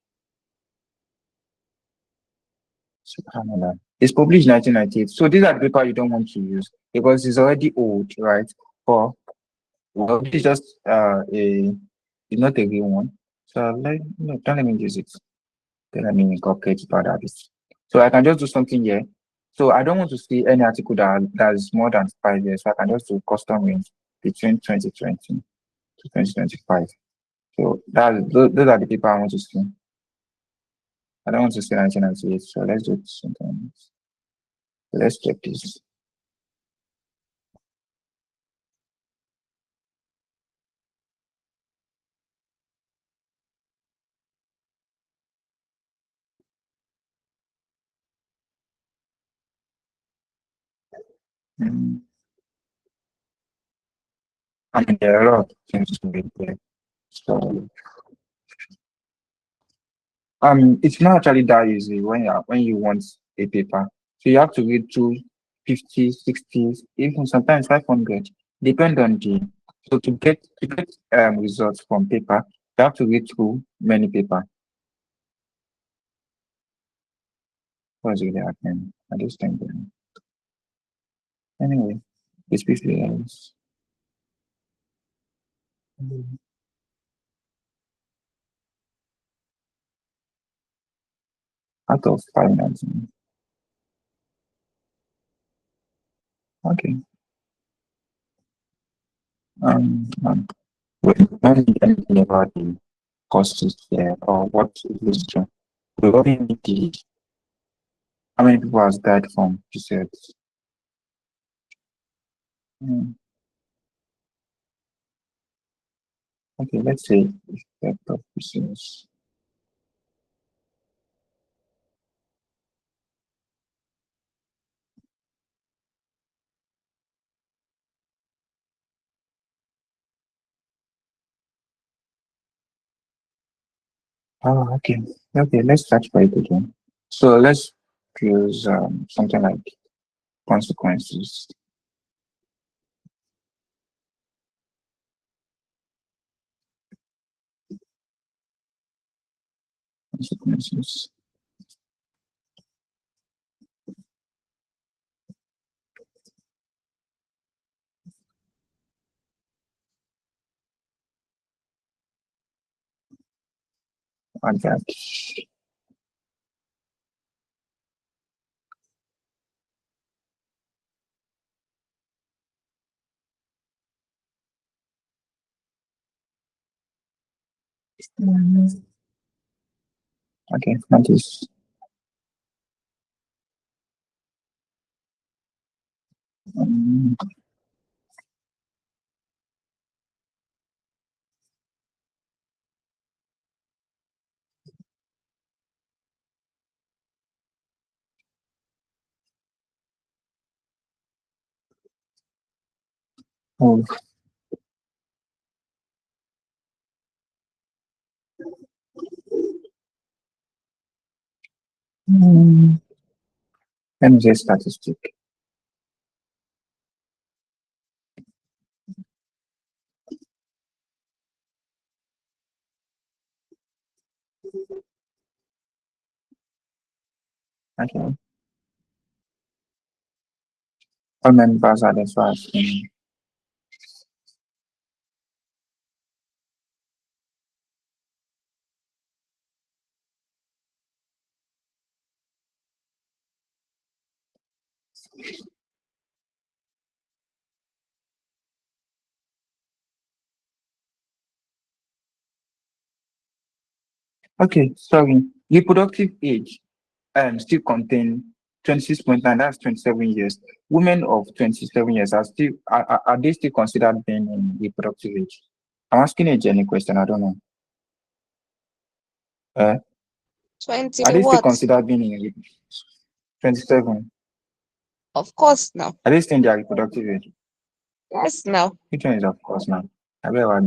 Subhanallah. It's published 1998. So these are the paper you don't want to use because it's already old, right? Or well, this is just it's not a real one. So don't let me use it. Then let me incorporate bad habits. So I can just do something here. So I don't want to see any article that is more than 5 years. So I can just do custom range between 2020 to 2025. So those are the people I want to see. I don't want to see 1998. So let's do something else. So let's check this. Mm. I mean, there are a lot of things to be there. So, it's not actually that easy when you want a paper. So you have to read through 50, 60, even sometimes 500. Depend on the so to get results from paper, you have to read through many paper. What's really happening at this time? Anyway, it's basically else. Out of 519. Okay. Um, we don't need anything about the costs there or what is this true. We only need the how many people has died from PCOS. Mm, okay, let's say effect of PCOS. Oh, okay. Okay, let's start by it again. So let's use something like consequences. Consequences. Like that. Okay, that is um, oh, mm, let me say statistic. Okay. All members are the first. Okay, sorry. Reproductive age still contain 26.9, that's 27 years. Women of 27 years are they still considered being in reproductive age? I'm asking a Jenny question, I don't know. 20 Are they still what? considered being in 27? Of course now. Are they still in their reproductive age? Yes now. Which one is of course now? I bet what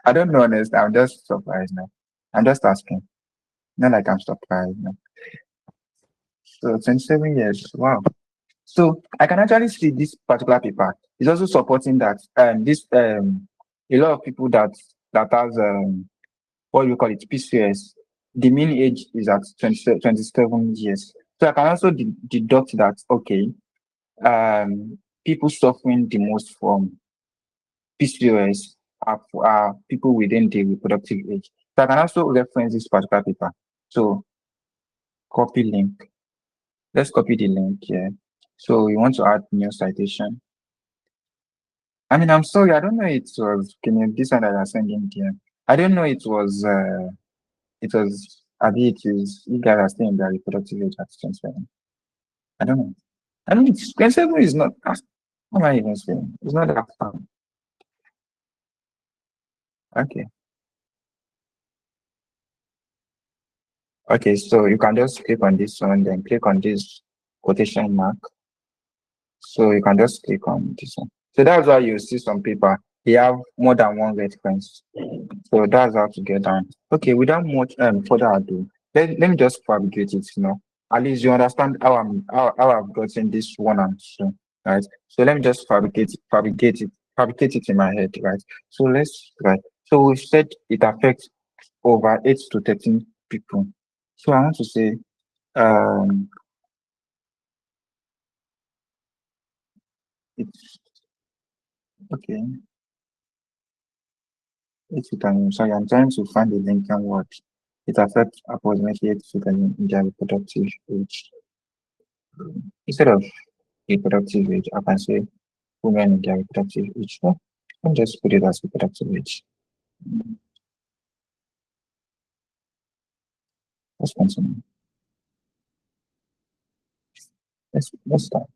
I don't know honest, I'm just surprised now. I'm just asking. Not like I'm surprised now. So 27 years, wow. So I can actually see this particular paper is also supporting that this a lot of people that has what do you call it PCOS, the mean age is at 27 years. So I can also deduct that okay, people suffering the most from PCOS are people within the reproductive age. So I can also reference this particular paper. So copy link. Let's copy the link here. So we want to add new citation. I mean, I'm sorry, I don't know it was can you this one that I sending here. I don't know it was Abi it is you guys are staying in the reproductive age at 27. I don't know. I mean 27 is not how am I even saying? It's not that fun. Okay. Okay, so you can just click on this one, then click on this quotation mark. So you can just click on this one. So that's why you see some paper, they have more than one reference. So that's how to get down. Okay, without much further ado, let me just fabricate it, At least you understand how I've gotten this one and two, right? So let me just fabricate it in my head, right? So let's right. So we said it affects over 8 to 13 people. So I want to say um it's okay. If you can, sorry, I'm trying to find the Lincoln word. It affects approximately 8 to 10 in their reproductive age. Instead of reproductive age, I can say women in their reproductive age. No, let me just put it as reproductive age. Let's continue. Let's start.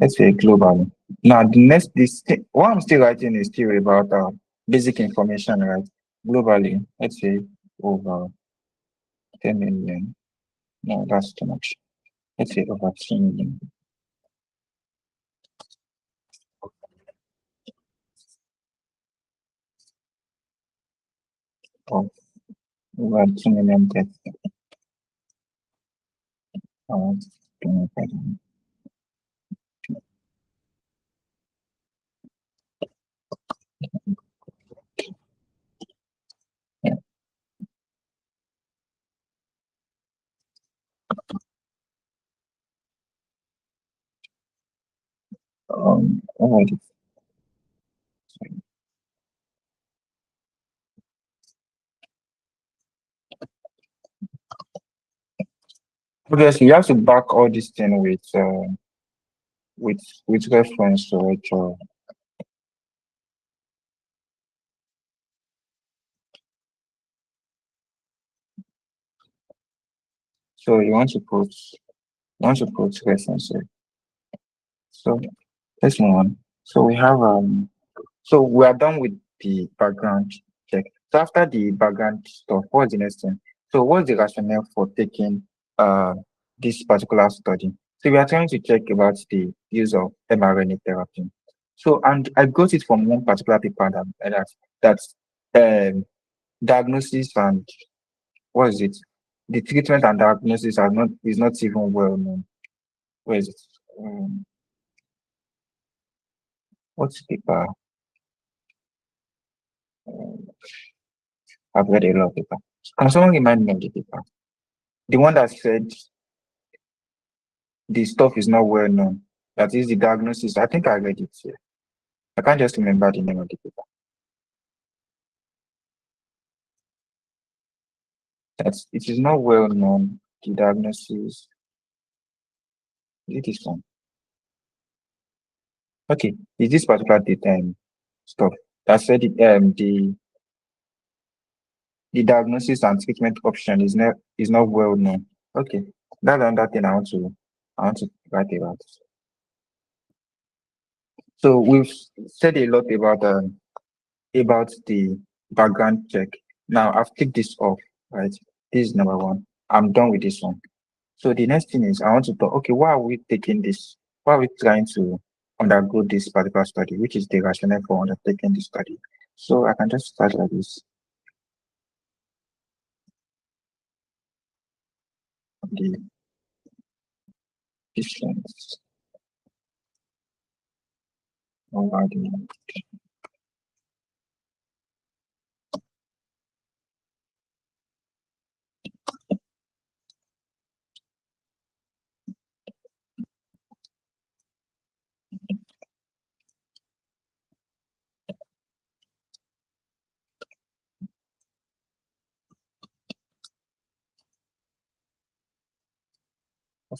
Let's say globally. Now, what I'm still writing is still about basic information, right? Globally, let's say over 10 million. No, that's too much. Let's say over 3 million. Of over 2 million deaths. Uh, yeah. Alright. Obviously, you have to back all this thing with reference to it. So you want to put reference here. So let's move on. So we have so we are done with the background check. So after the background stuff, what's the next thing? So what's the rationale for taking this particular study? So we are trying to check about the use of mRNA therapy. So and I got it from one particular paper that's diagnosis and what is it? The treatment and diagnosis is not even well known. Where is it? What's the paper? Um, I've read a lot of paper. Can someone remind me of the paper? The one that said the stuff is not well known. That is the diagnosis. I think I read it here. I can't just remember the name of the paper. It is not well known. The diagnosis. Is it this one? Okay, is this particular data stuff that said the diagnosis and treatment option is not well known. Okay, that's another thing I want to write about. So we've said a lot about the background check. Now I've ticked this off, right? This is number one. I'm done with this one. So the next thing is I want to talk, okay, why are we taking this? Why are we trying to undergo this particular study, which is the rationale for undertaking the study? So I can just start like this. The difference over the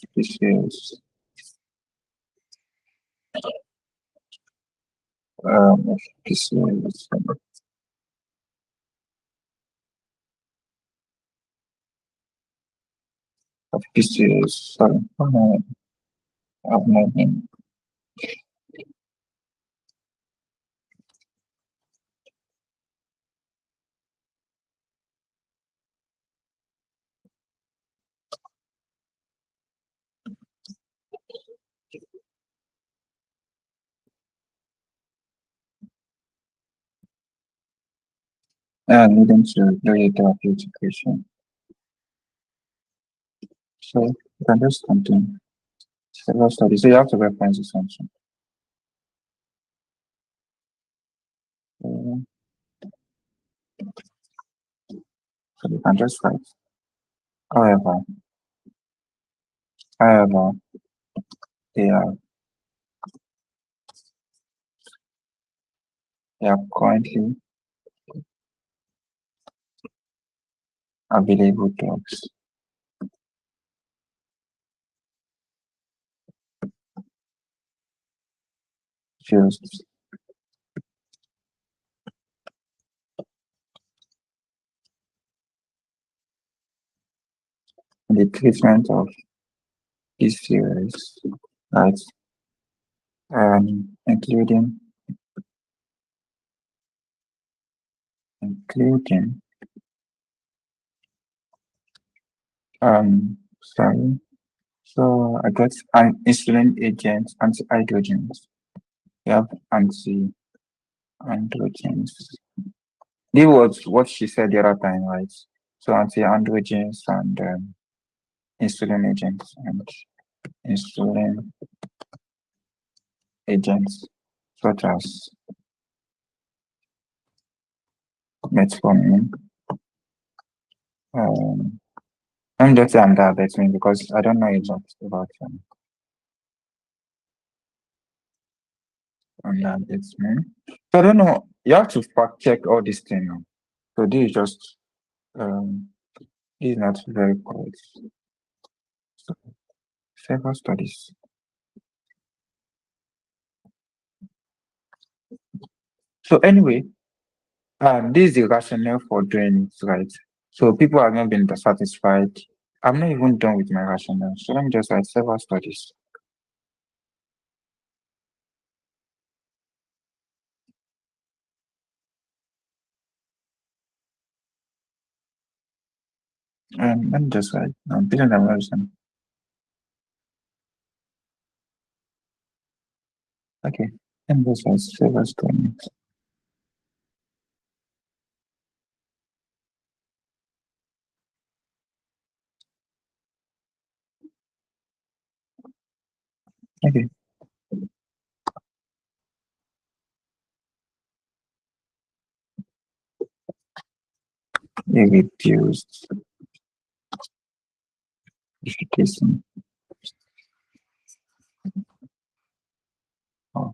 species of species sorry, of moving leading to lower therapeutic ratio. So you can just continue. Several studies. So you have to reference assumption. So you can just write. However, however, they are currently available drugs used in the treatment of this series, right? Including sorry. So I got an insulin agent, anti-androgens. We have anti-androgens. This was what she said the other time, right? So anti-androgens and insulin agents and insulin agents such as metformin. I'm just saying diabetes because I don't know a lot about diabetes. So I don't know. You have to fact check all these things. So this is just this is not very correct. So, several studies. So anyway, this is the rationale for doing it, right? So people have not been satisfied. I'm not even done with my rationale. So let me just write several studies. Let me just write business and medicine. Okay, let me just write several studies. Okay. They reduced efficacy of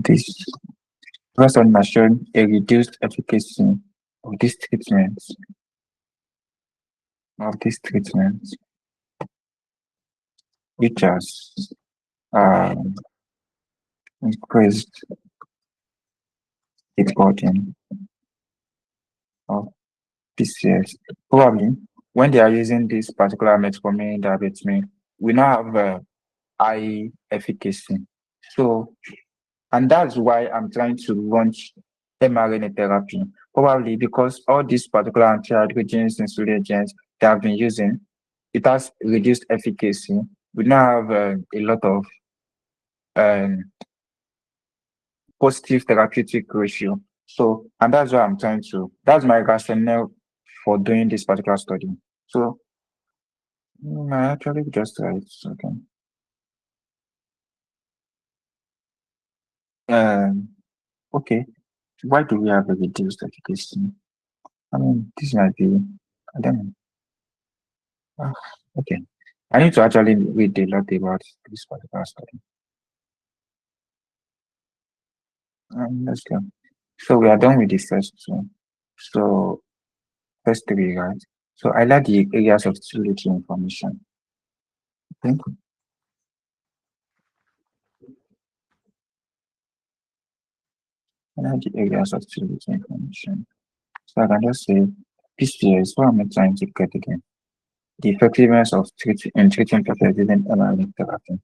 this. First one has shown a reduced efficacy of these treatments which has increased the burden of PCS. Probably when they are using this particular metformin diabetes, we now have high efficacy. So, and that's why I'm trying to launch mRNA therapy. Probably because all these particular anti-androgens, insulin agents they have been using, it has reduced efficacy. We now have a lot of positive therapeutic ratio. So, and that's why I'm trying to, that's my rationale for doing this particular study. So, I actually just write, okay. Okay, why do we have a reduced efficacy? I mean, this might be, I don't know. Okay, I need to actually read a lot about this particular study. Let's go. So we are done with the first two. So first three, right? So I like the areas of utility information. Okay. I like the areas of utility information. So I can just say PCS, what am I trying to get again? The effectiveness of treating people using mRNA therapy.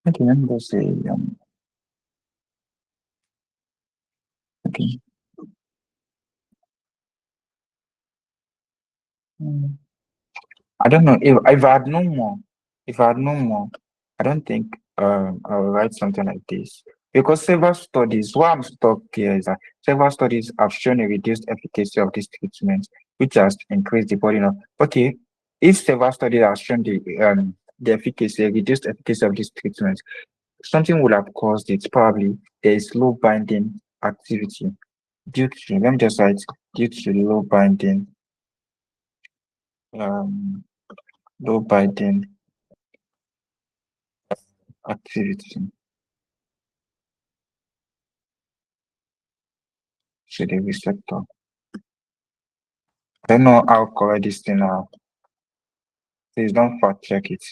Okay, let me just say okay. Mm. I don't know if I had known more. If I had known more, I don't think I'll write something like this because several studies. Why I'm stuck here is that several studies have shown a reduced efficacy of this treatment, which has increased the burden of. Okay, if several studies have shown the efficacy, reduced efficacy of this treatment, something would have caused it. Probably there is low binding activity due to. Let me just write due to um low binding activity to the receptor. I don't know how correct this thing now. Please don't fact check it.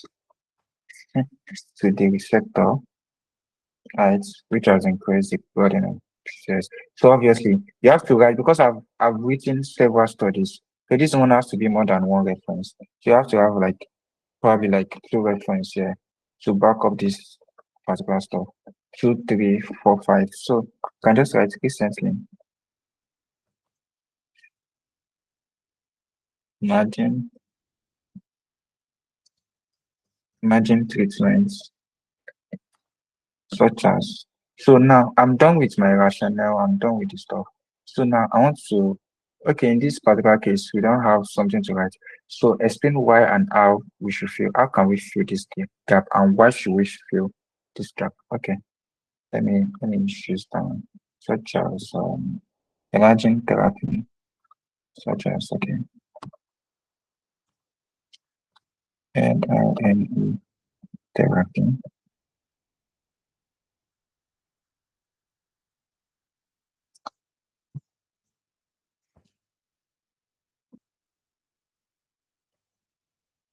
To the receptor, right, which has increased the burden of stress. So obviously you have to write because I've written several studies. So this one has to be more than one reference. So you have to have like probably like two reference here to back up this particular stuff. 2, 3, 4, 5. So you can just write recently. Imagine treatments such as. So now I'm done with my rationale, I'm done with the stuff. So now I want to, okay, in this particular case, we don't have something to write. So explain why and how we should feel. How can we fill this gap and why should we fill this gap? Okay, let me choose down such as imagine therapy, such as okay, and therapy.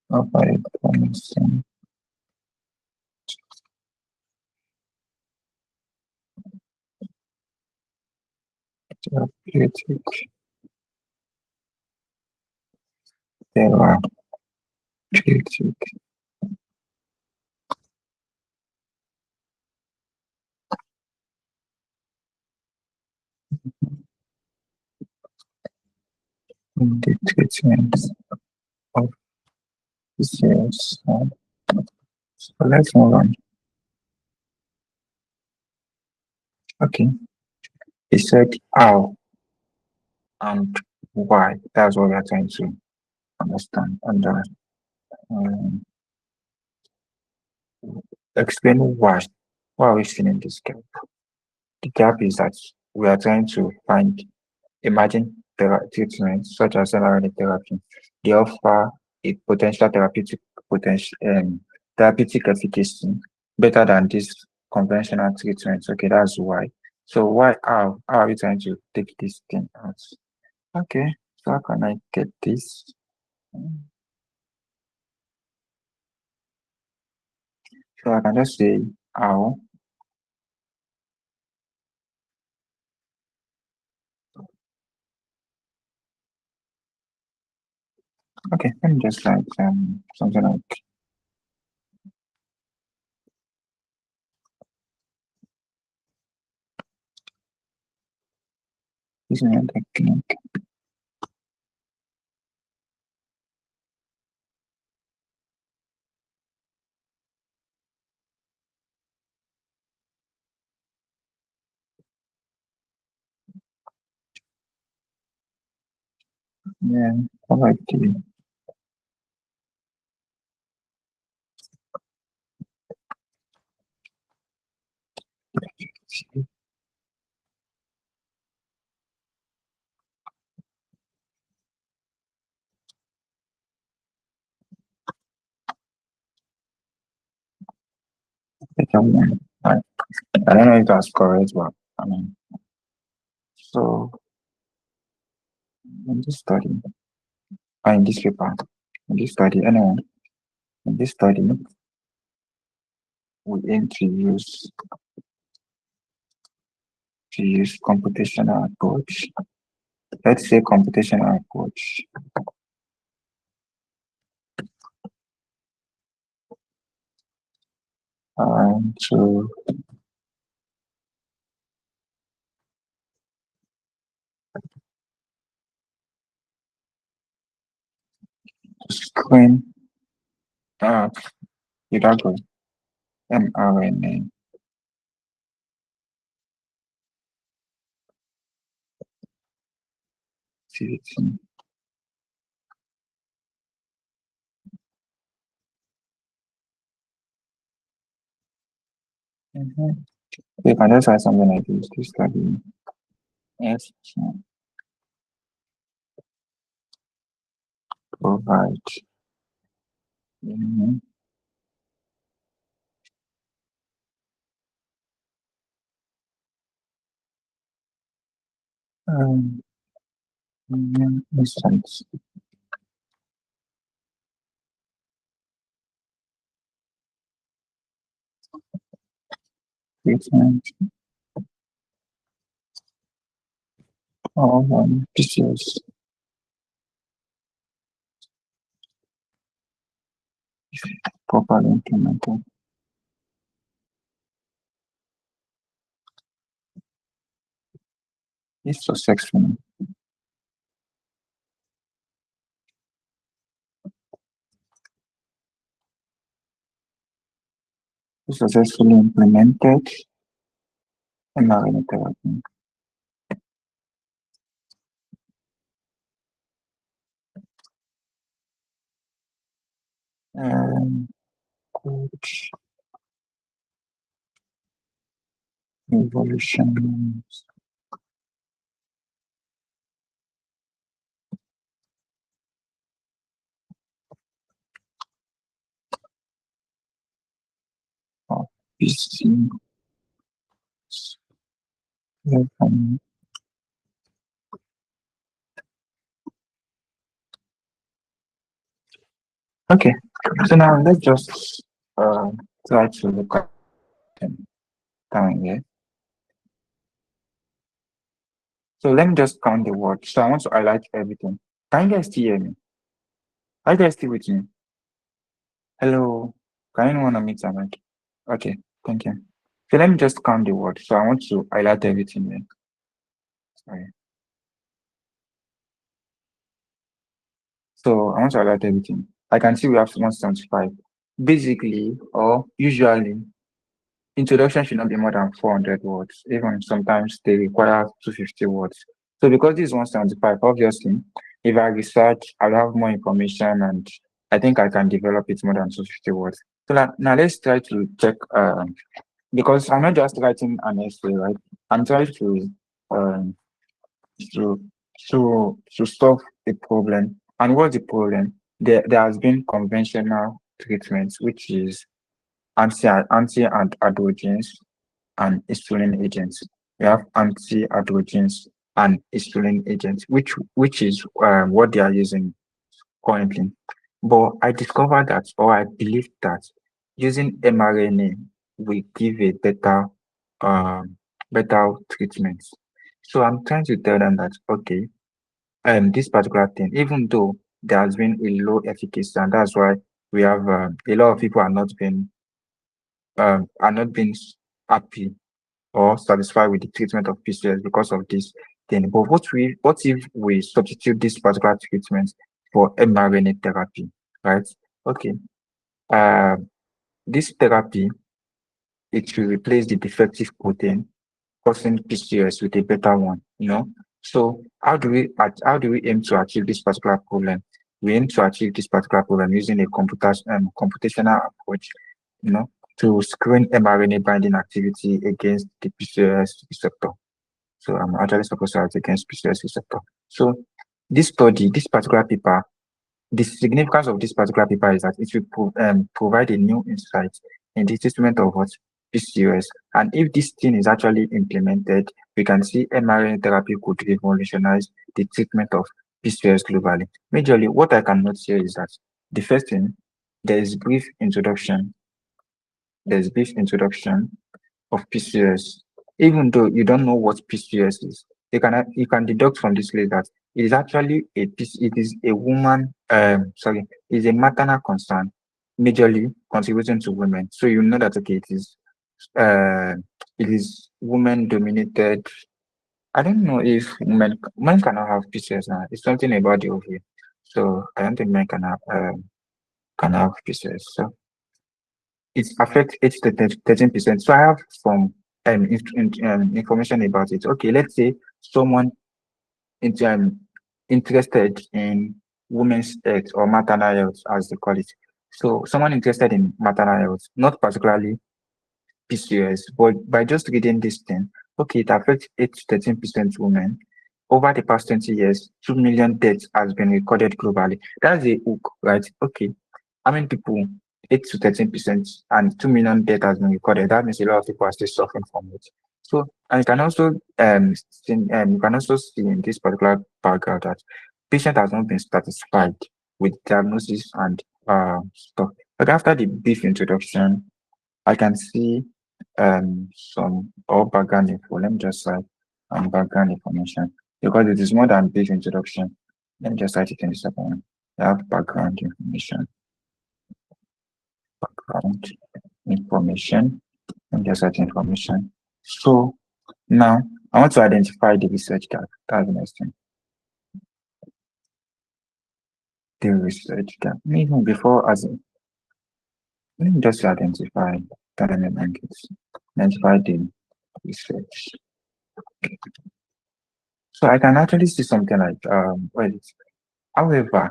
Provide promising therapeutic therapeutic in the treatment of disease. So let's move on. Okay. He said how and why. That's what we are trying to understand. And explain why. Why are we filling this gap? The gap is that we are trying to find imagine treatments such as mRNA therapy. They offer a potential therapeutic efficacy better than this conventional treatments. Okay, that's why. So why how are we trying to take this thing out? Okay, so how can I get this? So I can just say how. Okay, let me just write something like using a technique. Yeah, I like the second one. I don't know if that's correct, but I mean, so in this study, in this paper, in this study, anyway, in this study, we aim to use computational approach. Let's say computational approach. to screen Hidalgo mRNA activity. You can just write something like this to study. Yes, provide. Mhm. Um, instance treatment of PCOS properly implemented. If successful, successfully implemented mRNA therapy. Coach evolution of PC. Okay, so now let's just try to look at them down here. So let me just count the words. So I want to highlight everything. Can you guys still hear me? Are you guys still with me? Hello? Can anyone unmute their mic? Okay, thank you. So let me just count the words. So I want to highlight everything here. Sorry. So I want to highlight everything. I can see we have 175. Basically, or usually, introduction should not be more than 400 words. Even sometimes they require 250 words. So because this is 175, obviously, if I research, I'll have more information and I think I can develop it more than 250 words. So now let's try to check, because I'm not just writing an essay, right? I'm trying um, to, to solve a problem. And what's the problem? There has been conventional treatments, which is anti-androgens and insulin agents. We have anti-androgens and insulin agents, which is what they are using currently. But I discovered that, or I believe that using mRNA will give a better treatment. So I'm trying to tell them that okay, this particular thing, even though there has been a low efficacy, and that's why we have a lot of people are not being happy or satisfied with the treatment of PCOS because of this thing. But what if we substitute this particular treatment for mRNA therapy, right? Okay. Uh, this therapy, it will replace the defective protein causing PCOS with a better one, you know. So how do we aim to achieve this particular problem? We aim to achieve this particular problem using a computational approach, you know, to screen mRNA binding activity against the PCOS receptor. So I'm actually supposed to act against PCOS receptor. So this particular paper, the significance of this particular paper is that it will provide a new insight in the treatment of what PCOS. And if this thing is actually implemented, we can see mRNA therapy could revolutionize the treatment of PCOS globally. Majorly, what I can note here is that the first thing, there is brief introduction. There's brief introduction of PCOS. Even though you don't know what PCOS is, you can deduct from this list that it is actually it is a woman, sorry, is a maternal concern. majorly contributing to women. So you know that okay, uh it is women dominated. I don't know if men cannot have PCOS now. It's something about the ovary. So I don't think men can have PCOS. So it affects 8 to 13%. So I have some information about it. Okay, let's say someone in, interested in women's health or maternal health, as they call it. So someone interested in maternal health, not particularly PCOS, but by just reading this thing, okay, it affects 8 to 13% women. Over the past 20 years, 2 million deaths has been recorded globally. That's a hook, right? Okay. How many people? 8 to 13% and 2 million deaths has been recorded. That means a lot of people are still suffering from it. So, and you can also see in this particular paragraph that patient has not been satisfied with diagnosis and stuff. But after the brief introduction, I can see some all background info. Let me just write background information because it is more than brief introduction. Let me just write it in the second one. I have background information. Background information. Let me just write information. So now I want to identify the research gap. That's the next thing. The research gap. Even before as let me just identify dynamic markets. Identify the research. So I can actually see something like however,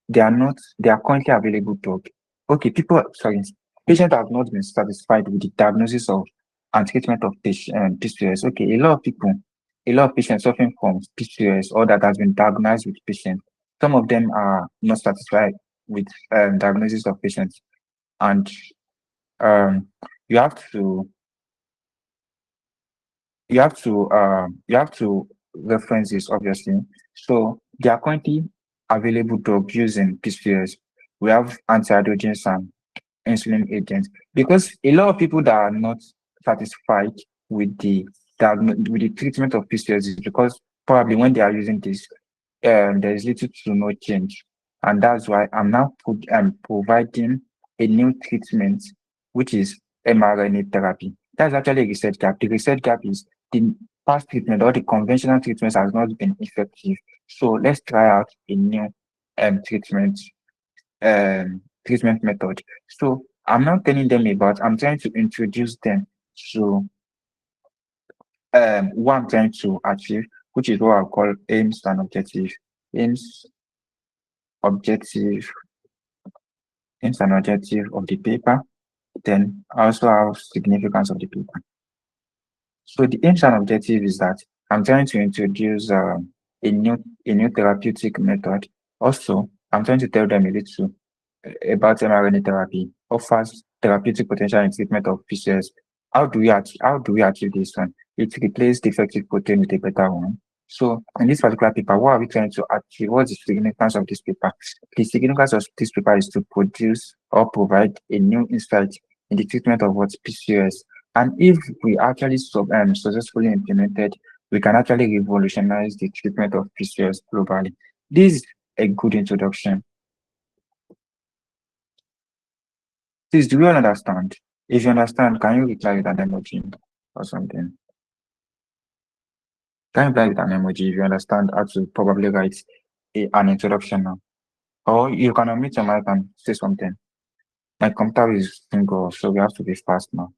they are currently available to patients have not been satisfied with the diagnosis of and treatment of PCOS. Okay, a lot of patients suffering from PCOS or that has been diagnosed with patients. Some of them are not satisfied with diagnosis of patients, and um, you have to you have to reference this obviously. So there are currently available drugs using PCOS. We have antiandrogens and insulin agents because a lot of people that are not satisfied with with the treatment of PCOS is because probably when they are using this, there is little to no change, and that's why I'm now providing a new treatment, which is mRNA therapy. That's actually a research gap. The research gap is the past treatment or the conventional treatments has not been effective. So let's try out a new treatment treatment method. So I'm not telling them about, I'm trying to introduce them to what I'm trying to achieve, which is what I call aims and objective. Aims, objective, aims and objective of the paper. Then I also have significance of the paper. So the aims and objective is that I'm trying to introduce a new therapeutic method. Also, I'm trying to tell them a little about mRNA therapy offers therapeutic potential in treatment of PCOS. How do we achieve this one? It replaces defective protein with a better one. So in this particular paper, what are we trying to achieve? What's the significance of this paper? The significance of this paper is to produce or provide a new insight in the treatment of what PCOS. And if we actually successfully implemented, we can actually revolutionize the treatment of PCOS globally. This is a good introduction. Please, do you understand? If you understand, can you reply with an emoji or something? Can you reply with an emoji if you understand how to probably write an introduction now? Or you can unmute your mic and say something. My computer is single, so we have to be fast now.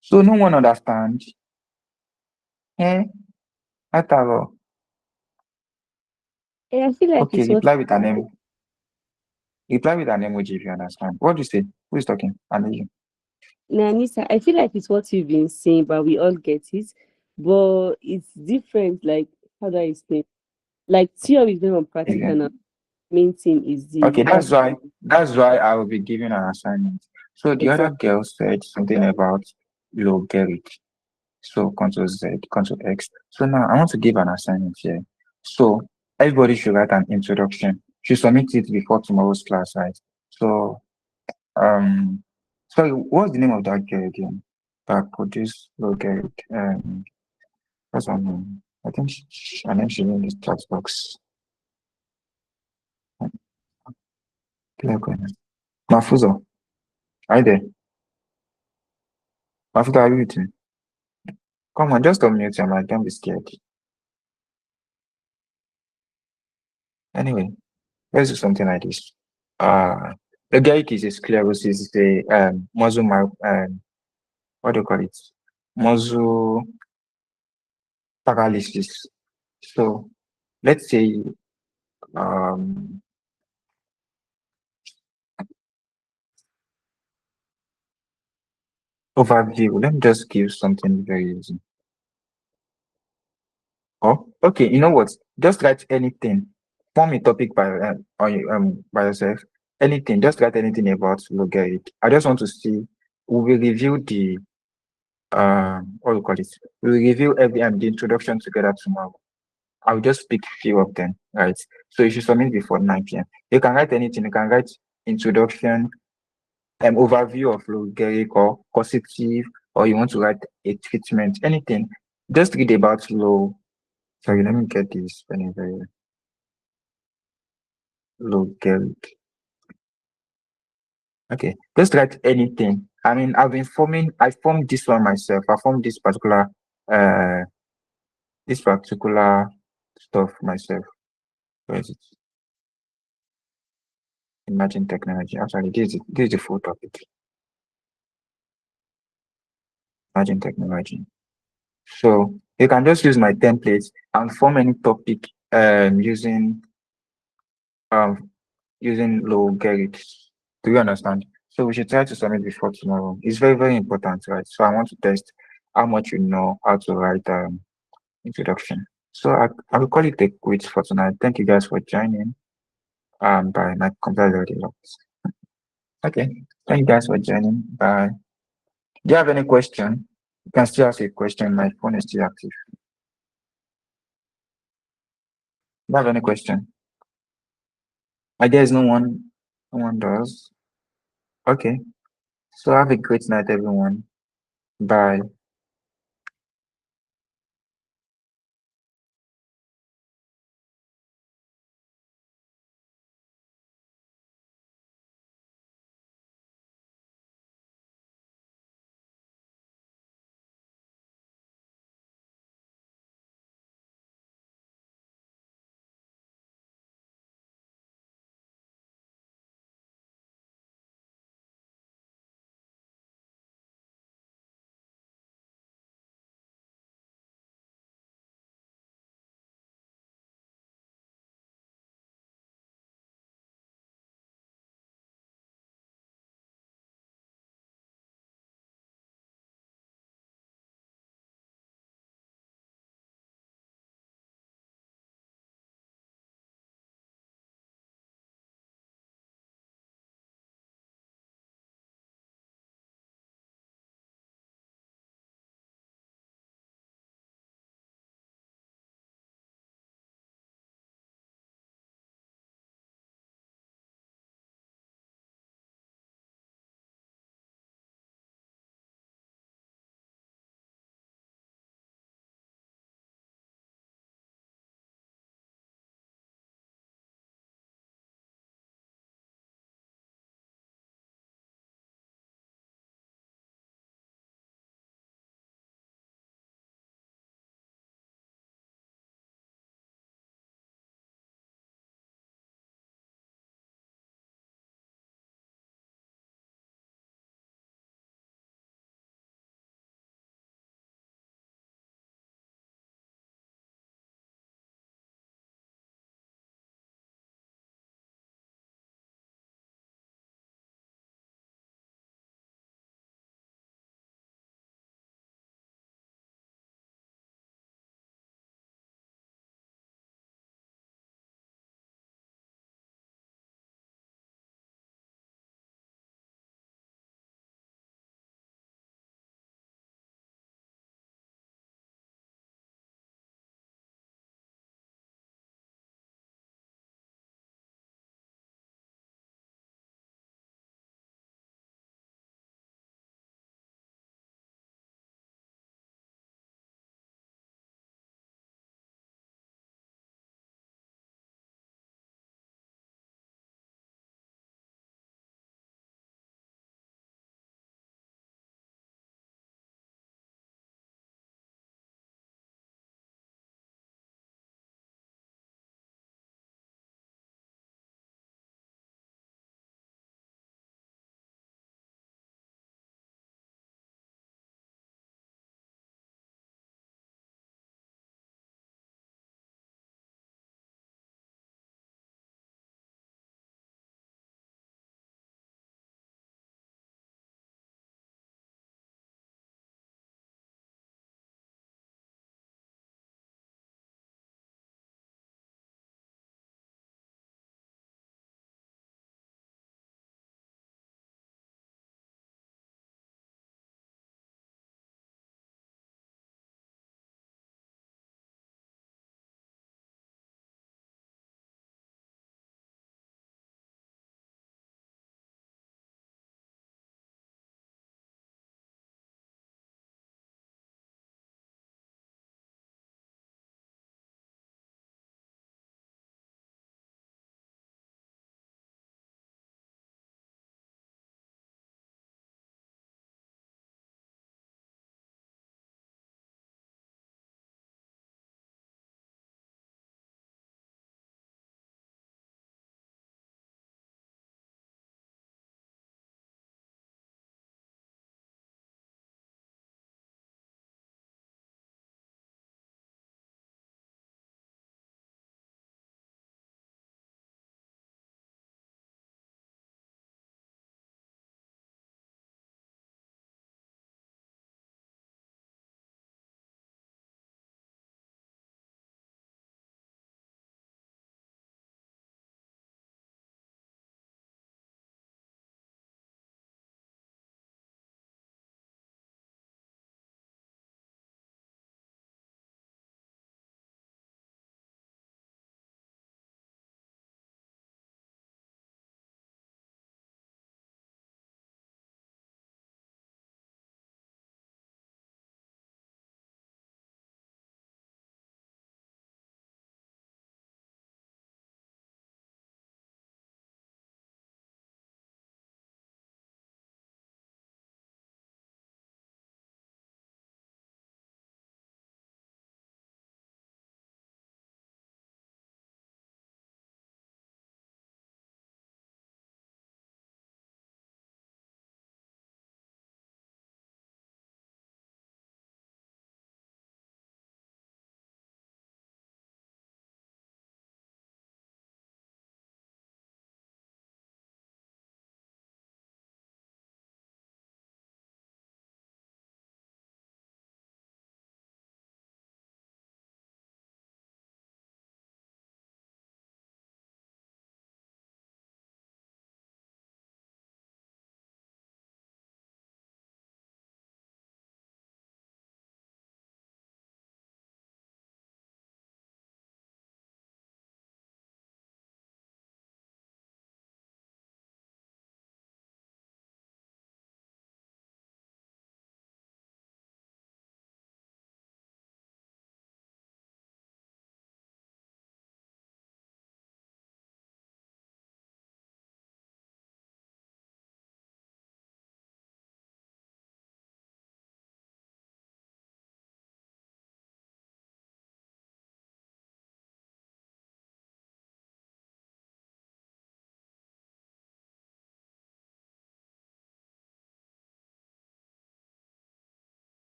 So no one understands. Eh? Ataro. I feel like Okay, it's what reply with an emoji if you understand. What do you say? Who is talking? You. Nanisa, I feel like it's what you've been saying, but we all get it. But it's different, like how do I explain? Like theory is very practical now. Main thing is the Okay, that's why I will be giving an assignment. So the other exact girl said something about logarit. So Control Z, Control X. So now I want to give an assignment here. So everybody should write an introduction. Should submit it before tomorrow's class, right? So sorry, what's the name of that girl again? That produced logarit. What's her name? I think her name should be in the chat box. Mafuzo, are you there? Mafuzo, are you with me? Come on, just unmute your mic. Don't be scared. Anyway, let's do something like this. The Gaitis is sclerosis is a muscle what do you call it? Muscle paralysis. So let's say overview. Let me just give something very easy. Oh, okay. You know what? Just write anything. Form a topic by yourself. Anything. Just write anything about logarit. I just want to see. We will review the what do you call it? We will review the introduction together tomorrow. I'll just pick few of them, right? So you should submit before 9 p.m. You can write anything. You can write introduction, overview of logaric or causative, or you want to write a treatment, anything. Just read about low. Sorry, let me get this logaric. Okay, just write anything. I mean, I formed this one myself. I formed this particular stuff myself. Where is it? Emerging technology. Actually, this is the full topic. Emerging technology. So you can just use my templates and form any topic using logarithms. Do you understand? So we should try to submit before tomorrow. It's very, very important, right? So I want to test how much you know how to write introduction. So I will call it a quit for tonight. Thank you guys for joining. Bye. My computer already locked. Okay. Thank you guys for joining. Bye. Do you have any question? You can still ask a question. My phone is still active. Do you have any question? I guess no one does. Okay. So have a great night, everyone. Bye.